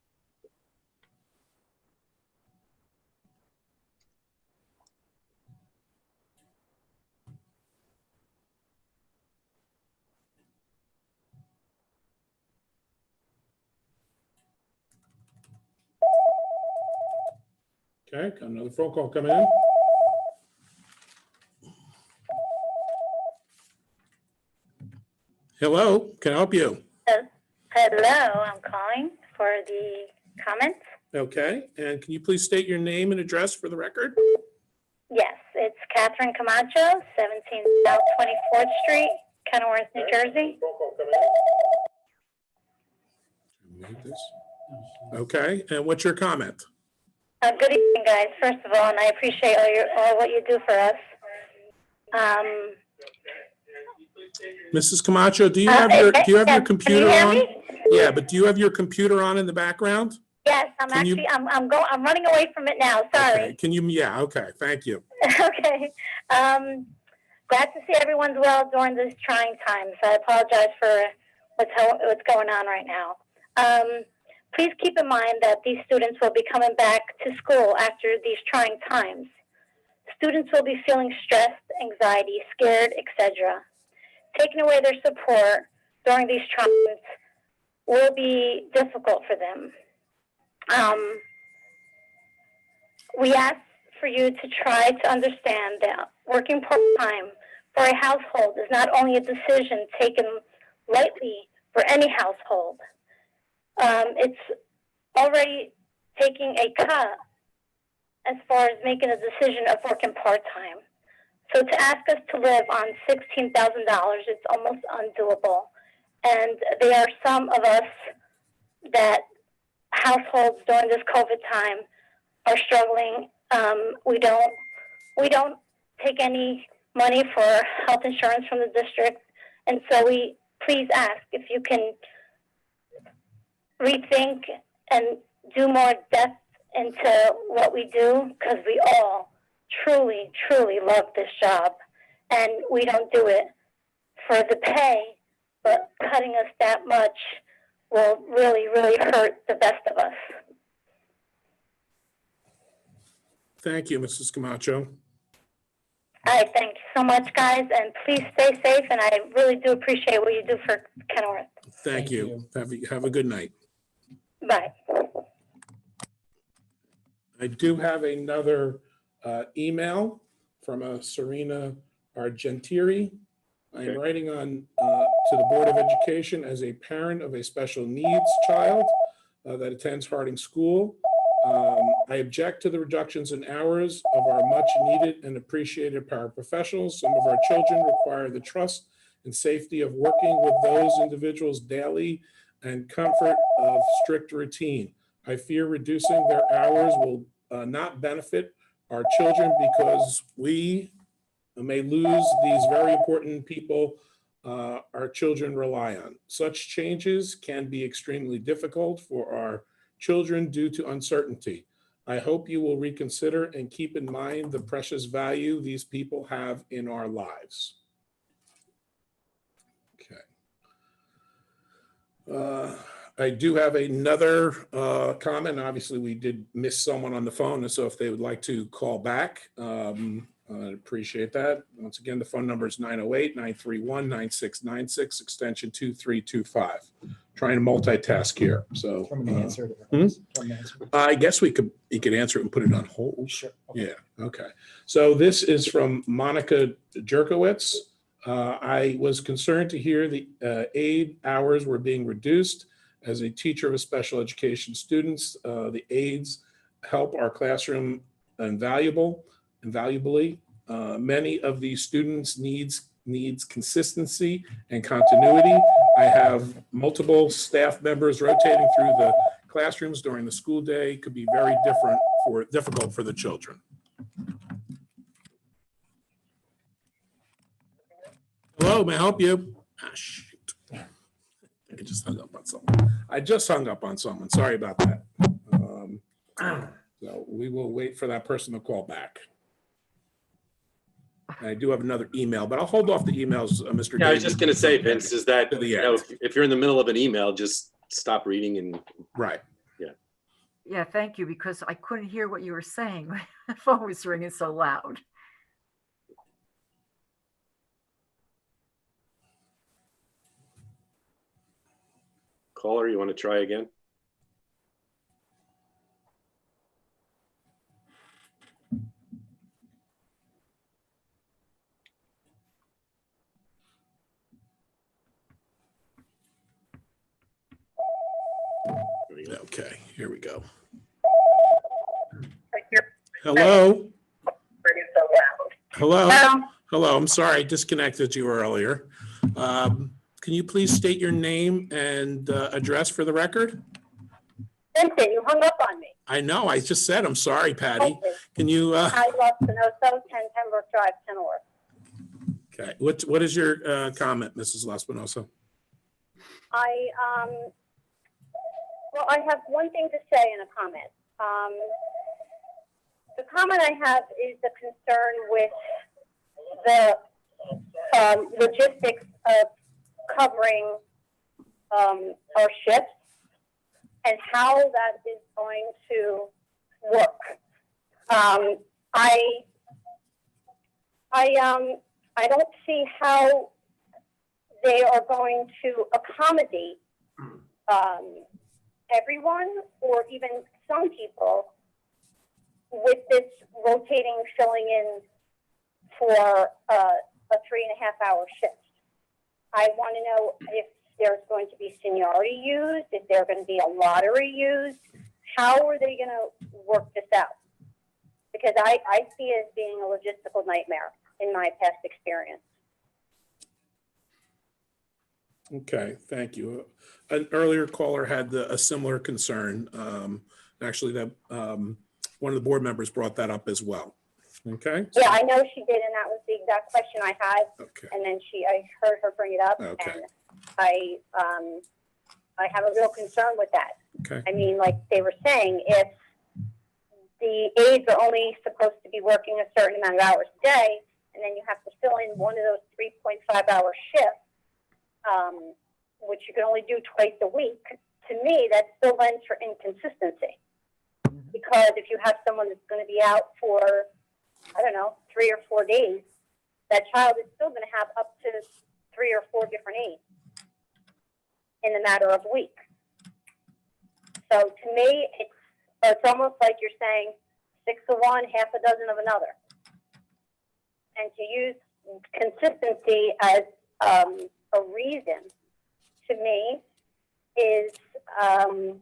Okay, got another phone call coming in. Hello, can I help you? Hello, I'm calling for the comments. Okay, and can you please state your name and address for the record? Yes, it's Catherine Camacho, 17 South 24th Street, Kenilworth, New Jersey. Okay, and what's your comment? Good evening, guys. First of all, and I appreciate all what you do for us. Mrs. Camacho, do you have your computer can you hear on? me? Yeah, but do you have your computer on in the background? Yes, I'm I'm running away from it now. Sorry. Okay. Can you? Yeah. Okay. Thank you. Okay. Glad to see everyone's well during this trying time. So I apologize for what's going on right now. Please keep in mind that these students will be coming back to school after these trying times. Students will be feeling stressed, anxiety, scared, etc. Taking away their support during these times will be difficult for them. We ask for you to try to understand that working part-time for a household is not only a decision taken lightly for any household. It's already taking a cut as far as making a decision of working part-time. So to ask us to live on $16,000, it's almost undoable. And there are some of us that households during this COVID time are struggling. We don't take any money for health insurance from the district. And so we please ask if you can rethink and do more depth into what we do, because we all truly, truly love this job. And we don't do it for the pay, but cutting us that much will really, really hurt the best of us. Thank you, Mrs. Camacho. All right, thank you so much, guys, and please stay safe, and I really do appreciate what you do for Kenilworth. Thank you. Have a good night. Bye. I do have another email from Serena Argentieri. I am writing on to the Board of Education as a parent of a special needs child that attends Harding School. I object to the reductions in hours of our much needed and appreciated paraprofessionals. Some of our children require the trust and safety of working with those individuals daily and comfort of strict routine. I fear reducing their hours will not benefit our children because we may lose these very important people our children rely on. Such changes can be extremely difficult for our children due to uncertainty. I hope you will reconsider and keep in mind the precious value these people have in our lives. Okay. I do have another comment. Obviously, we did miss someone on the phone, and so if they would like to call back, I appreciate that. Once again, the phone number is 908-931-9696, extension 2325. Trying to multitask here, so. I guess you could answer it and put it on hold. Sure. Okay. Yeah, okay. So this is from Monica Jerkowitz. I was concerned to hear the aid hours were being reduced. As a teacher of special education students, the aides help our classroom invaluably. Many of these students needs consistency and continuity. I have multiple staff members rotating through the classrooms during the school day. Could be very difficult for the children. Hello, may I help you? Ah, shoot. I just hung up on someone. I just hung up on someone. Sorry about that. So we will wait for that person to call back. I do have another email, but I'll hold off the emails, Mr. Yeah, I was just going to say, Vince, is that, To the you know, end. if you're in the middle of an email, just stop reading and. Right. Yeah, thank you, because I couldn't hear what you were saying. The phone was ringing so loud. Caller, you want to try again? Okay, here we go. Hello? Hello? Hello, I'm sorry, I disconnected you earlier. Can you please state your name and address for the record? Vincent, you hung up on me. I know, I just said, I'm sorry, Patty. Okay. Can you, I love Spinoza, 10 Pembroke Drive, Kenilworth. okay, what is your comment, Mrs. Laspinosa? Well, I have one thing to say in a comment. The comment I have is the concern with the logistics of covering our shifts and how that is going to work. I don't see how they are going to accommodate everyone or even some people with this rotating filling in for a 3.5-hour shift. I want to know if there's going to be seniority used, if there's going to be a lottery used. How are they going to work this out? Because I see it as being a logistical nightmare in my past experience. Okay, thank you. An earlier caller had a similar concern. Actually, that one of the board members brought that up as well. Okay. Yeah, I know she did, and that was the exact question I had. Okay. And then I heard her bring it up, Okay. and I have a real concern with that. Okay. I mean, like they were saying, if the aides are only supposed to be working a certain amount of hours a day, and then you have to fill in one of those 3.5-hour shifts, which you can only do twice a week, to me, that still lends for inconsistency. Because if you have someone that's going to be out for, I don't know, 3 or 4 days, that child is still going to have up to 3 or 4 different aides in a matter of a week. So to me, it's almost like you're saying 6 of one, half a dozen of another. And to use consistency as a reason, to me, is, I'm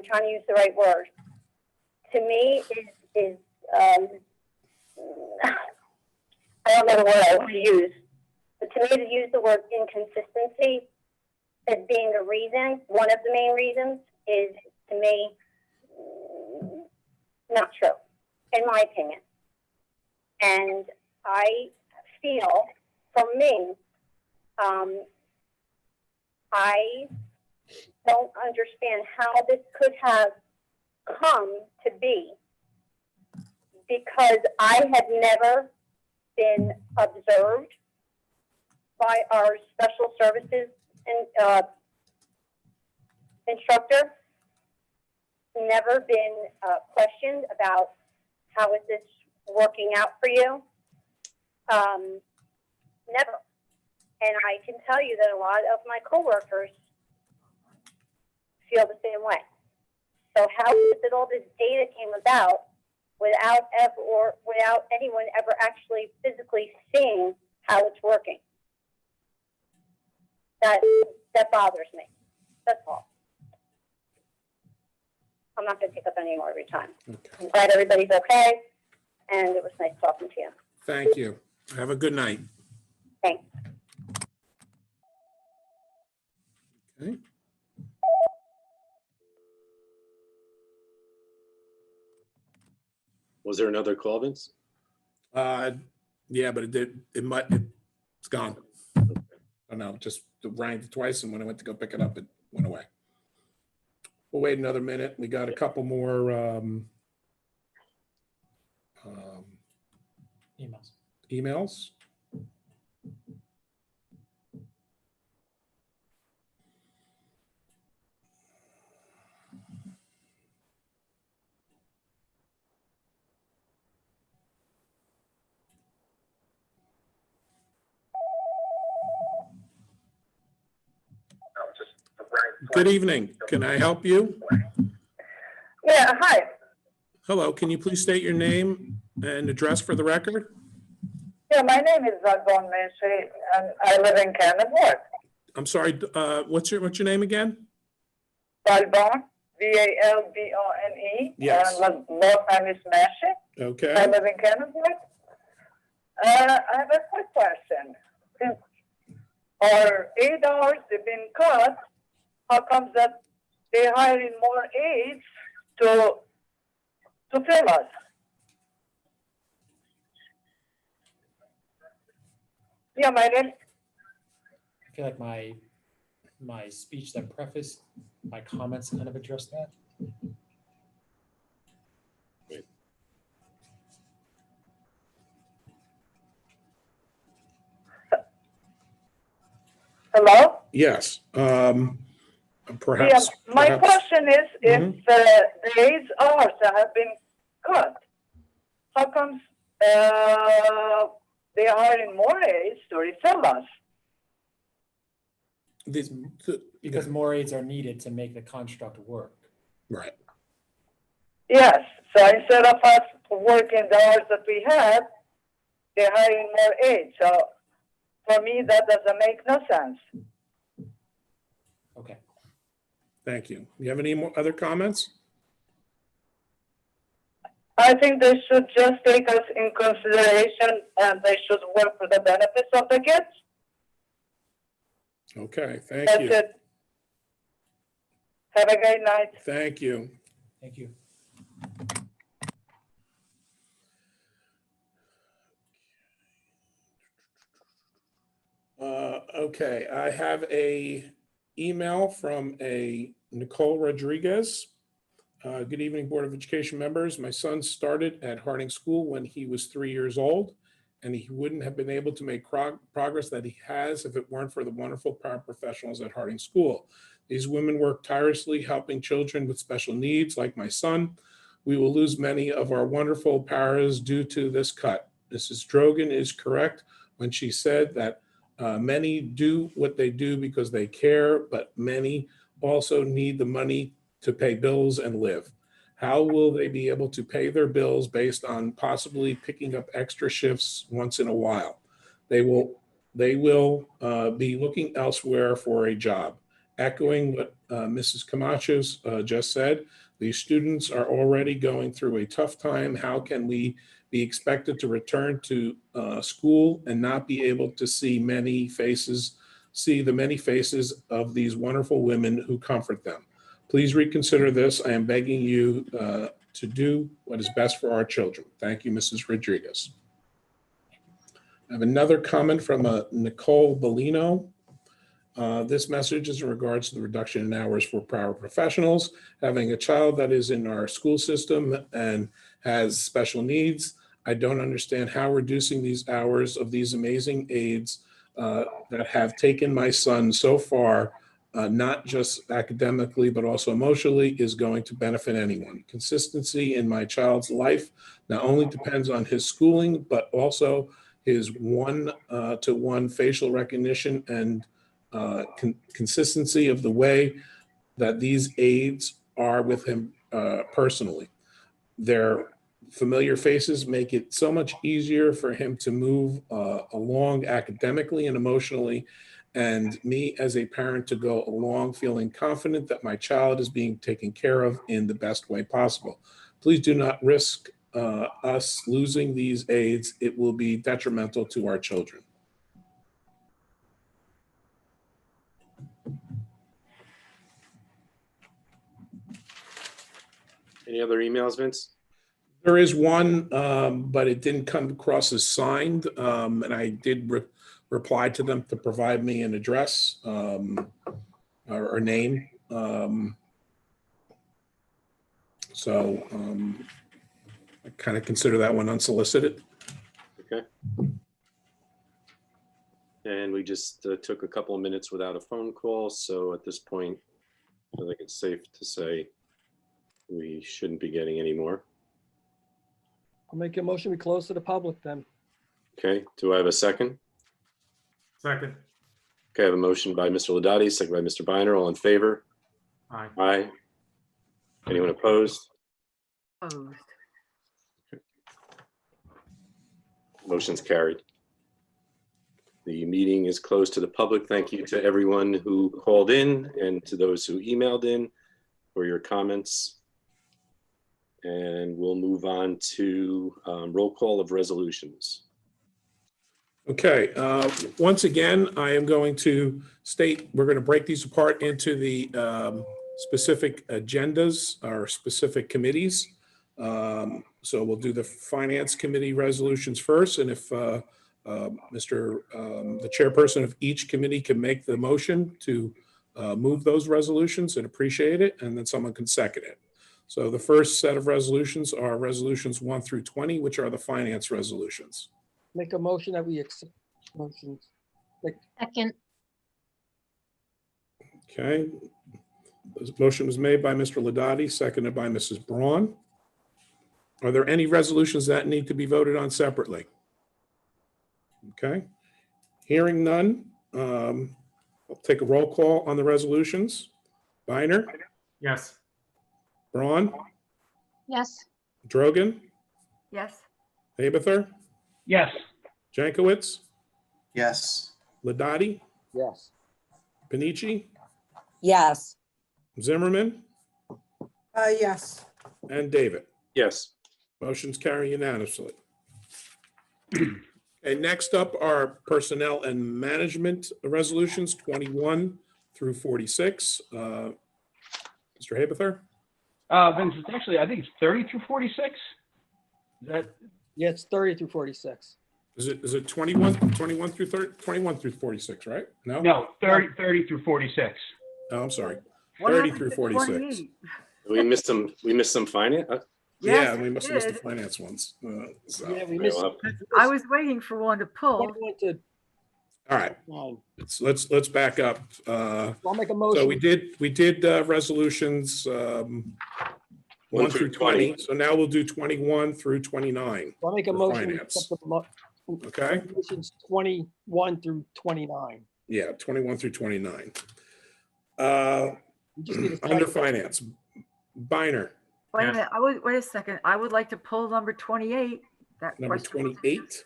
trying to use the right word. To me, is I don't know the word I want to use. But to me, to use the word inconsistency as being the reason, one of the main reasons, is to me not true, in my opinion. And I feel, for me, I don't understand how this could have come to be, because I had never been observed by our special services and instructor, never been questioned about how is this working out for you. Never. And I can tell you that a lot of my coworkers feel the same way. So how is it all this data came about without anyone ever actually physically seeing how it's working? That bothers me. That's all. I'm not going to take up any more of your time. Okay. I'm glad everybody's okay, and it was nice talking to you. Thank you. Have a good night. Thanks. Okay. Was there another call, Vince? Yeah, but it's gone. I don't know, just rang twice, and when I went to go pick it up, it went away. We'll wait another minute. We got a couple more emails. Good evening. Can I help you? Yeah, hi. Hello, can you please state your name and address for the record? Yeah, my name is Valbon Menshi, and I live in Kenilworth. I'm sorry, what's your name again? Valbon, Valbone. Yes. And last name is Menshi. I Okay, live in Kenilworth. I have a quick question. Since our 8 hours have been cut, how comes that they're hiring more aides to fill us? Yeah, my name. I feel like my speech that prefaced my comments kind of addressed that. Hello? yes. Yeah, Perhaps. my question is, if Mhm. the 8 hours that have been cut, how comes they are hiring more aides to refill us? Because more aides are needed to make the construct work. Right. Yes, so instead of us working the hours that we had, they're hiring more aides. So for me, that doesn't make no sense. Okay. Thank you. You have any more other comments? I think they should just take us in consideration, and they should work for the benefits of the kids. Okay, thank That's you. it. Have a great night. Thank you. Thank you. Okay, I have a email from a Nicole Rodriguez. Good evening, Board of Education members. My son started at Harding School when he was 3 years old, and he wouldn't have been able to make progress that he has if it weren't for the wonderful paraprofessionals at Harding School. These women work tirelessly helping children with special needs like my son. We will lose many of our wonderful paras due to this cut. Mrs. Drogan is correct when she said that many do what they do because they care, but many also need the money to pay bills and live. How will they be able to pay their bills based on possibly picking up extra shifts once in a while? They will be looking elsewhere for a job. Echoing what Mrs. Camacho's just said, these students are already going through a tough time. How can we be expected to return to school and not be able to see the many faces of these wonderful women who comfort them. Please reconsider this. I am begging you to do what is best for our children. Thank you, Mrs. Rodriguez. I have another comment from Nicole Bellino. This message is in regards to the reduction in hours for paraprofessionals. Having a child that is in our school system and has special needs, I don't understand how reducing these hours of these amazing aides that have taken my son so far, not just academically, but also emotionally, is going to benefit anyone. Consistency in my child's life not only depends on his schooling, but also his one-to-one facial recognition and consistency of the way that these aides are with him personally. Their familiar faces make it so much easier for him to move along academically and emotionally, and me as a parent to go along feeling confident that my child is being taken care of in the best way possible. Please do not risk us losing these aides. It will be detrimental to our children. Any other emails, Vince? There is one, but it didn't come across as signed, and I did reply to them to provide me an address or name. So I kind of consider that one unsolicited. Okay. And we just took a couple of minutes without a phone call. So at this point, I think it's safe to say we shouldn't be getting any more. I'll make a motion, we close to the public then. Okay, do I have a second? Second. Okay, I have a motion by Mr. Ladati, second by Mr. Biner. All in favor? Aye. Aye. Anyone opposed? Opposed. Motion's carried. The meeting is closed to the public. Thank you to everyone who called in and to those who emailed in for your comments. And we'll move on to roll call of resolutions. Okay, once again, I am going to state, we're going to break these apart into the specific agendas or specific committees. So we'll do the Finance Committee resolutions first, and if the chairperson of each committee can make the motion to move those resolutions, I'd appreciate it, and then someone can second it. So the first set of resolutions are resolutions 1 through 20, which are the finance resolutions. Make a motion that we accept motions. Second, Okay. This motion was made by Mr. Ladati, seconded by Mrs. Braun. Are there any resolutions that need to be voted on separately? Okay. Hearing none, I'll take a roll call on the resolutions. Biner, Yes. Braun, yes. Drogan, Yes. Abather, Yes. Jankowicz, Yes. Ladati, Yes. Panici, Yes. Zimmerman, Yes. and David. Yes. Motion's carry unanimously. Okay, next up are personnel and management resolutions 21 through 46. Mr. Habather? Vince, it's actually, I think it's 30 through 46. Is that, Yeah, it's 30 through 46. Is it 21 through 30, 21 through 46, right? No? no, 30 through 46. Oh, I'm sorry. What 30 happened through to 46. 28? We missed some finance. Yeah, Yes, we it must have missed the did. finance ones. So, Yeah, we Okay, missed. well, I was waiting for one to pull. 21 to all right, 9. let's back up. I'll make a So motion. we did resolutions 1 through 20. So now we'll do 21 through 29. I'll make a for motion. we finance. accept the Okay. resolutions 21 through 29. Yeah, 21 through 29. We just need a Under second. finance, Biner, Wait a Yes. minute. Wait a second. I would like to pull number 28. That number question was- 28.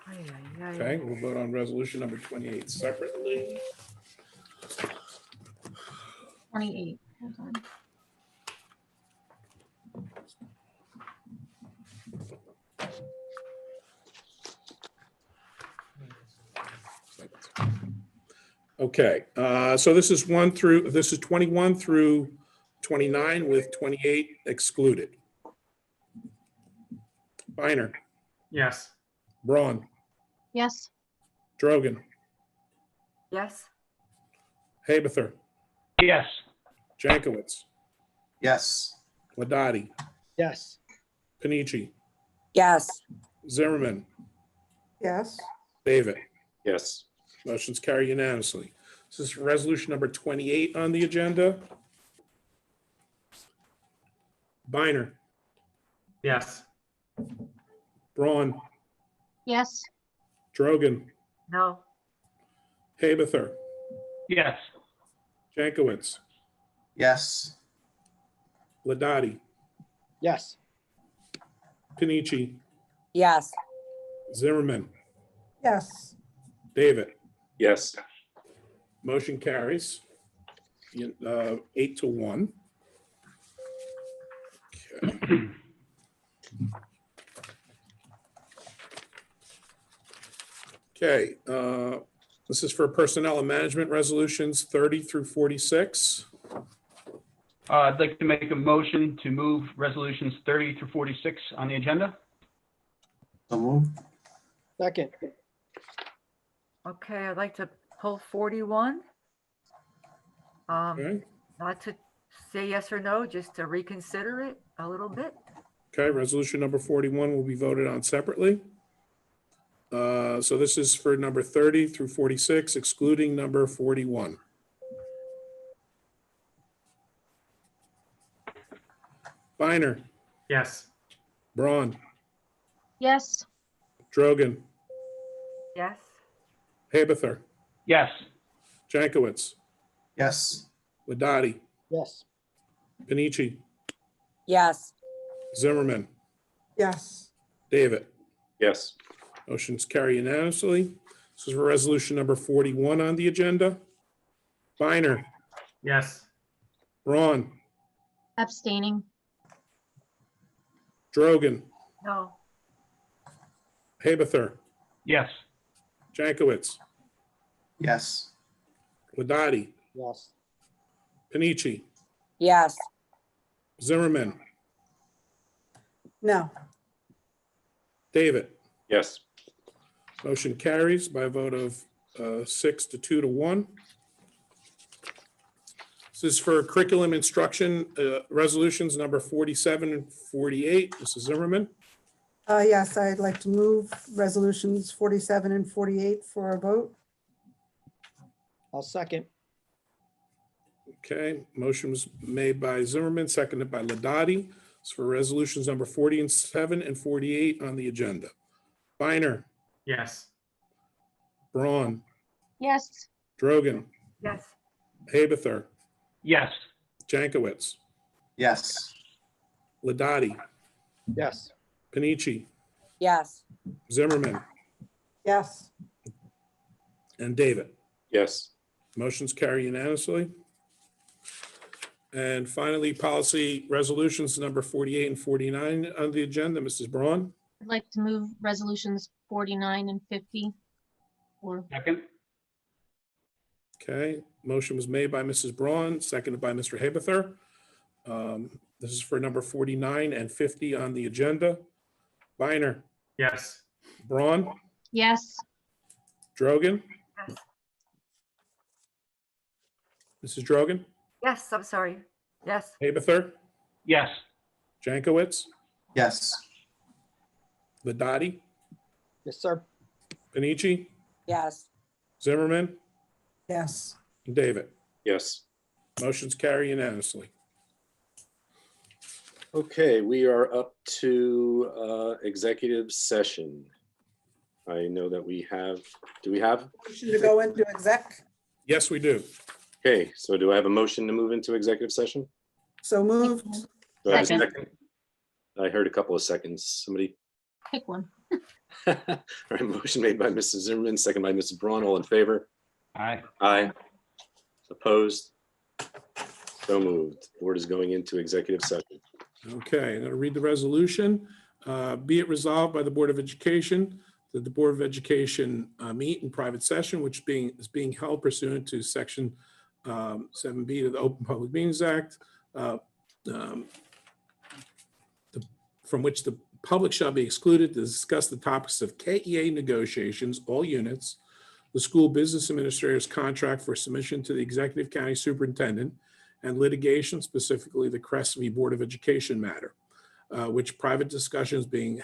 Ay, ay, ay. Okay, we'll vote on resolution number 28 separately. 28. Hold on. Okay, so this is 21 through 29 with 28 excluded. Biner, Yes. Braun, Yes. Drogan, Yes. Haberther, Yes. Jankowicz, Yes. Wadati, Yes. Panici, Yes. Zimmerman, yes, David. Yes. Motion's carried unanimously. This is resolution number 28 on the agenda. Biner, Yes. Braun, Yes. Drogan, No. Haberther, Yes. Jankowicz, Yes. Ladati, Yes. Panici, Yes. Zimmerman, yes, David. Yes. Motion carries 8-1. Okay. Okay, this is for personnel and management resolutions 30 through 46. I'd like to make a motion to move resolutions 30 through 46 on the agenda. So moved. Second. Okay, I'd like to pull 41. Okay, Not to say yes or no, just to reconsider it a little bit. okay, resolution number 41 will be voted on separately. So this is for number 30 through 46, excluding number 41. Biner, Yes. Braun, Yes. Drogan, Yes. Haberther, Yes. Jankowicz, Yes. Wadati, Yes. Panici, Yes. Zimmerman, yes, David. Yes. Motion's carried unanimously. This is for resolution number 41 on the agenda. Biner, Yes. Braun, Abstaining. Drogan, No. Haberther, Yes. Jankowicz, Yes. Wadati, Yes. Panici, Yes. Zimmerman, no, David. Yes. Motion carries by a vote of 6 to 2 to 1. This is for curriculum instruction resolutions number 47 and 48. Mrs. Zimmerman, yes, I'd like to move resolutions 47 and 48 for a vote. I'll second. okay. Motion was made by Zimmerman, seconded by Ladati. It's for resolutions number 47 and 48 on the agenda. Biner, Yes. Braun, Yes. Drogan, Yes. Haberther, Yes. Jankowicz, Yes. Ladati, Yes. Panici, Yes. Zimmerman, Yes, and David. Yes. Motion's carry unanimously. And finally, policy resolutions number 48 and 49 on the agenda. Mrs. Braun, I'd like to move resolutions 49 and 50. Or Second. okay. Motion was made by Mrs. Braun, seconded by Mr. Haberther. This is for number 49 and 50 on the agenda. Biner, Yes. Braun, yes. Drogan, Yes. Mrs. Drogan, Yes. I'm sorry. Yes. Haberther, Yes. Jankowicz, Yes. Ladati, Yes, sir. Panici, Yes. Zimmerman, yes, and David. Yes. Motion's carry unanimously. Okay, we are up to executive session. I know that we have, do we have? motion to go into exec, Yes, we do. Okay, so do I have a motion to move into executive session? so moved, Do I have a Second. I heard a couple of seconds. Somebody. Pick one. All right, motion made by Mrs. Zimmerman, second by Mrs. Braun. All in favor? Aye. Aye. Opposed? So moved. Board is going into executive session. Okay, I'm going to read the resolution. Be it resolved by the Board of Education that the Board of Education meet in private session, which is being held pursuant to Section 7B of the Open Public Meetings Act, from which the public shall be excluded to discuss the topics of KEA negotiations, all units, the school business administrator's contract for submission to the executive county superintendent, and litigation, specifically the Crestview Board of Education matter, which private discussions being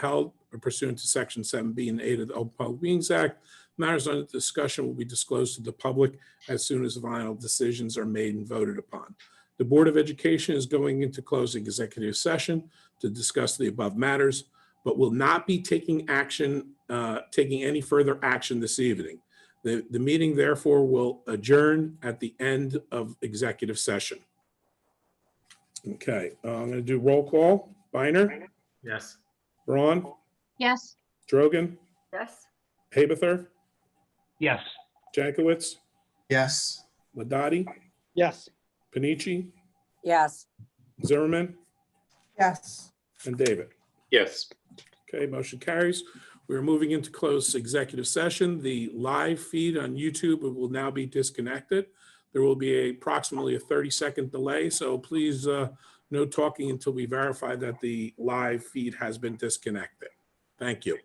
held pursuant to Section 7B and 8 of the Open Public Meetings Act. Matters under discussion will be disclosed to the public as soon as the final decisions are made and voted upon. The Board of Education is going into closed executive session to discuss the above matters, but will not be taking any further action this evening. The meeting therefore will adjourn at the end of executive session. Okay, I'm going to do roll call. Biner, Yes. Braun, Yes. Drogan, Yes? Haberther, Yes. Jankowicz, Yes. Ladati, Yes. Panici, Yes. Zimmerman, Yes. and David. Yes. Okay, motion carries. We're moving into closed executive session. The live feed on YouTube will now be disconnected. There will be approximately a 30-second delay, so please no talking until we verify that the live feed has been disconnected. Thank you.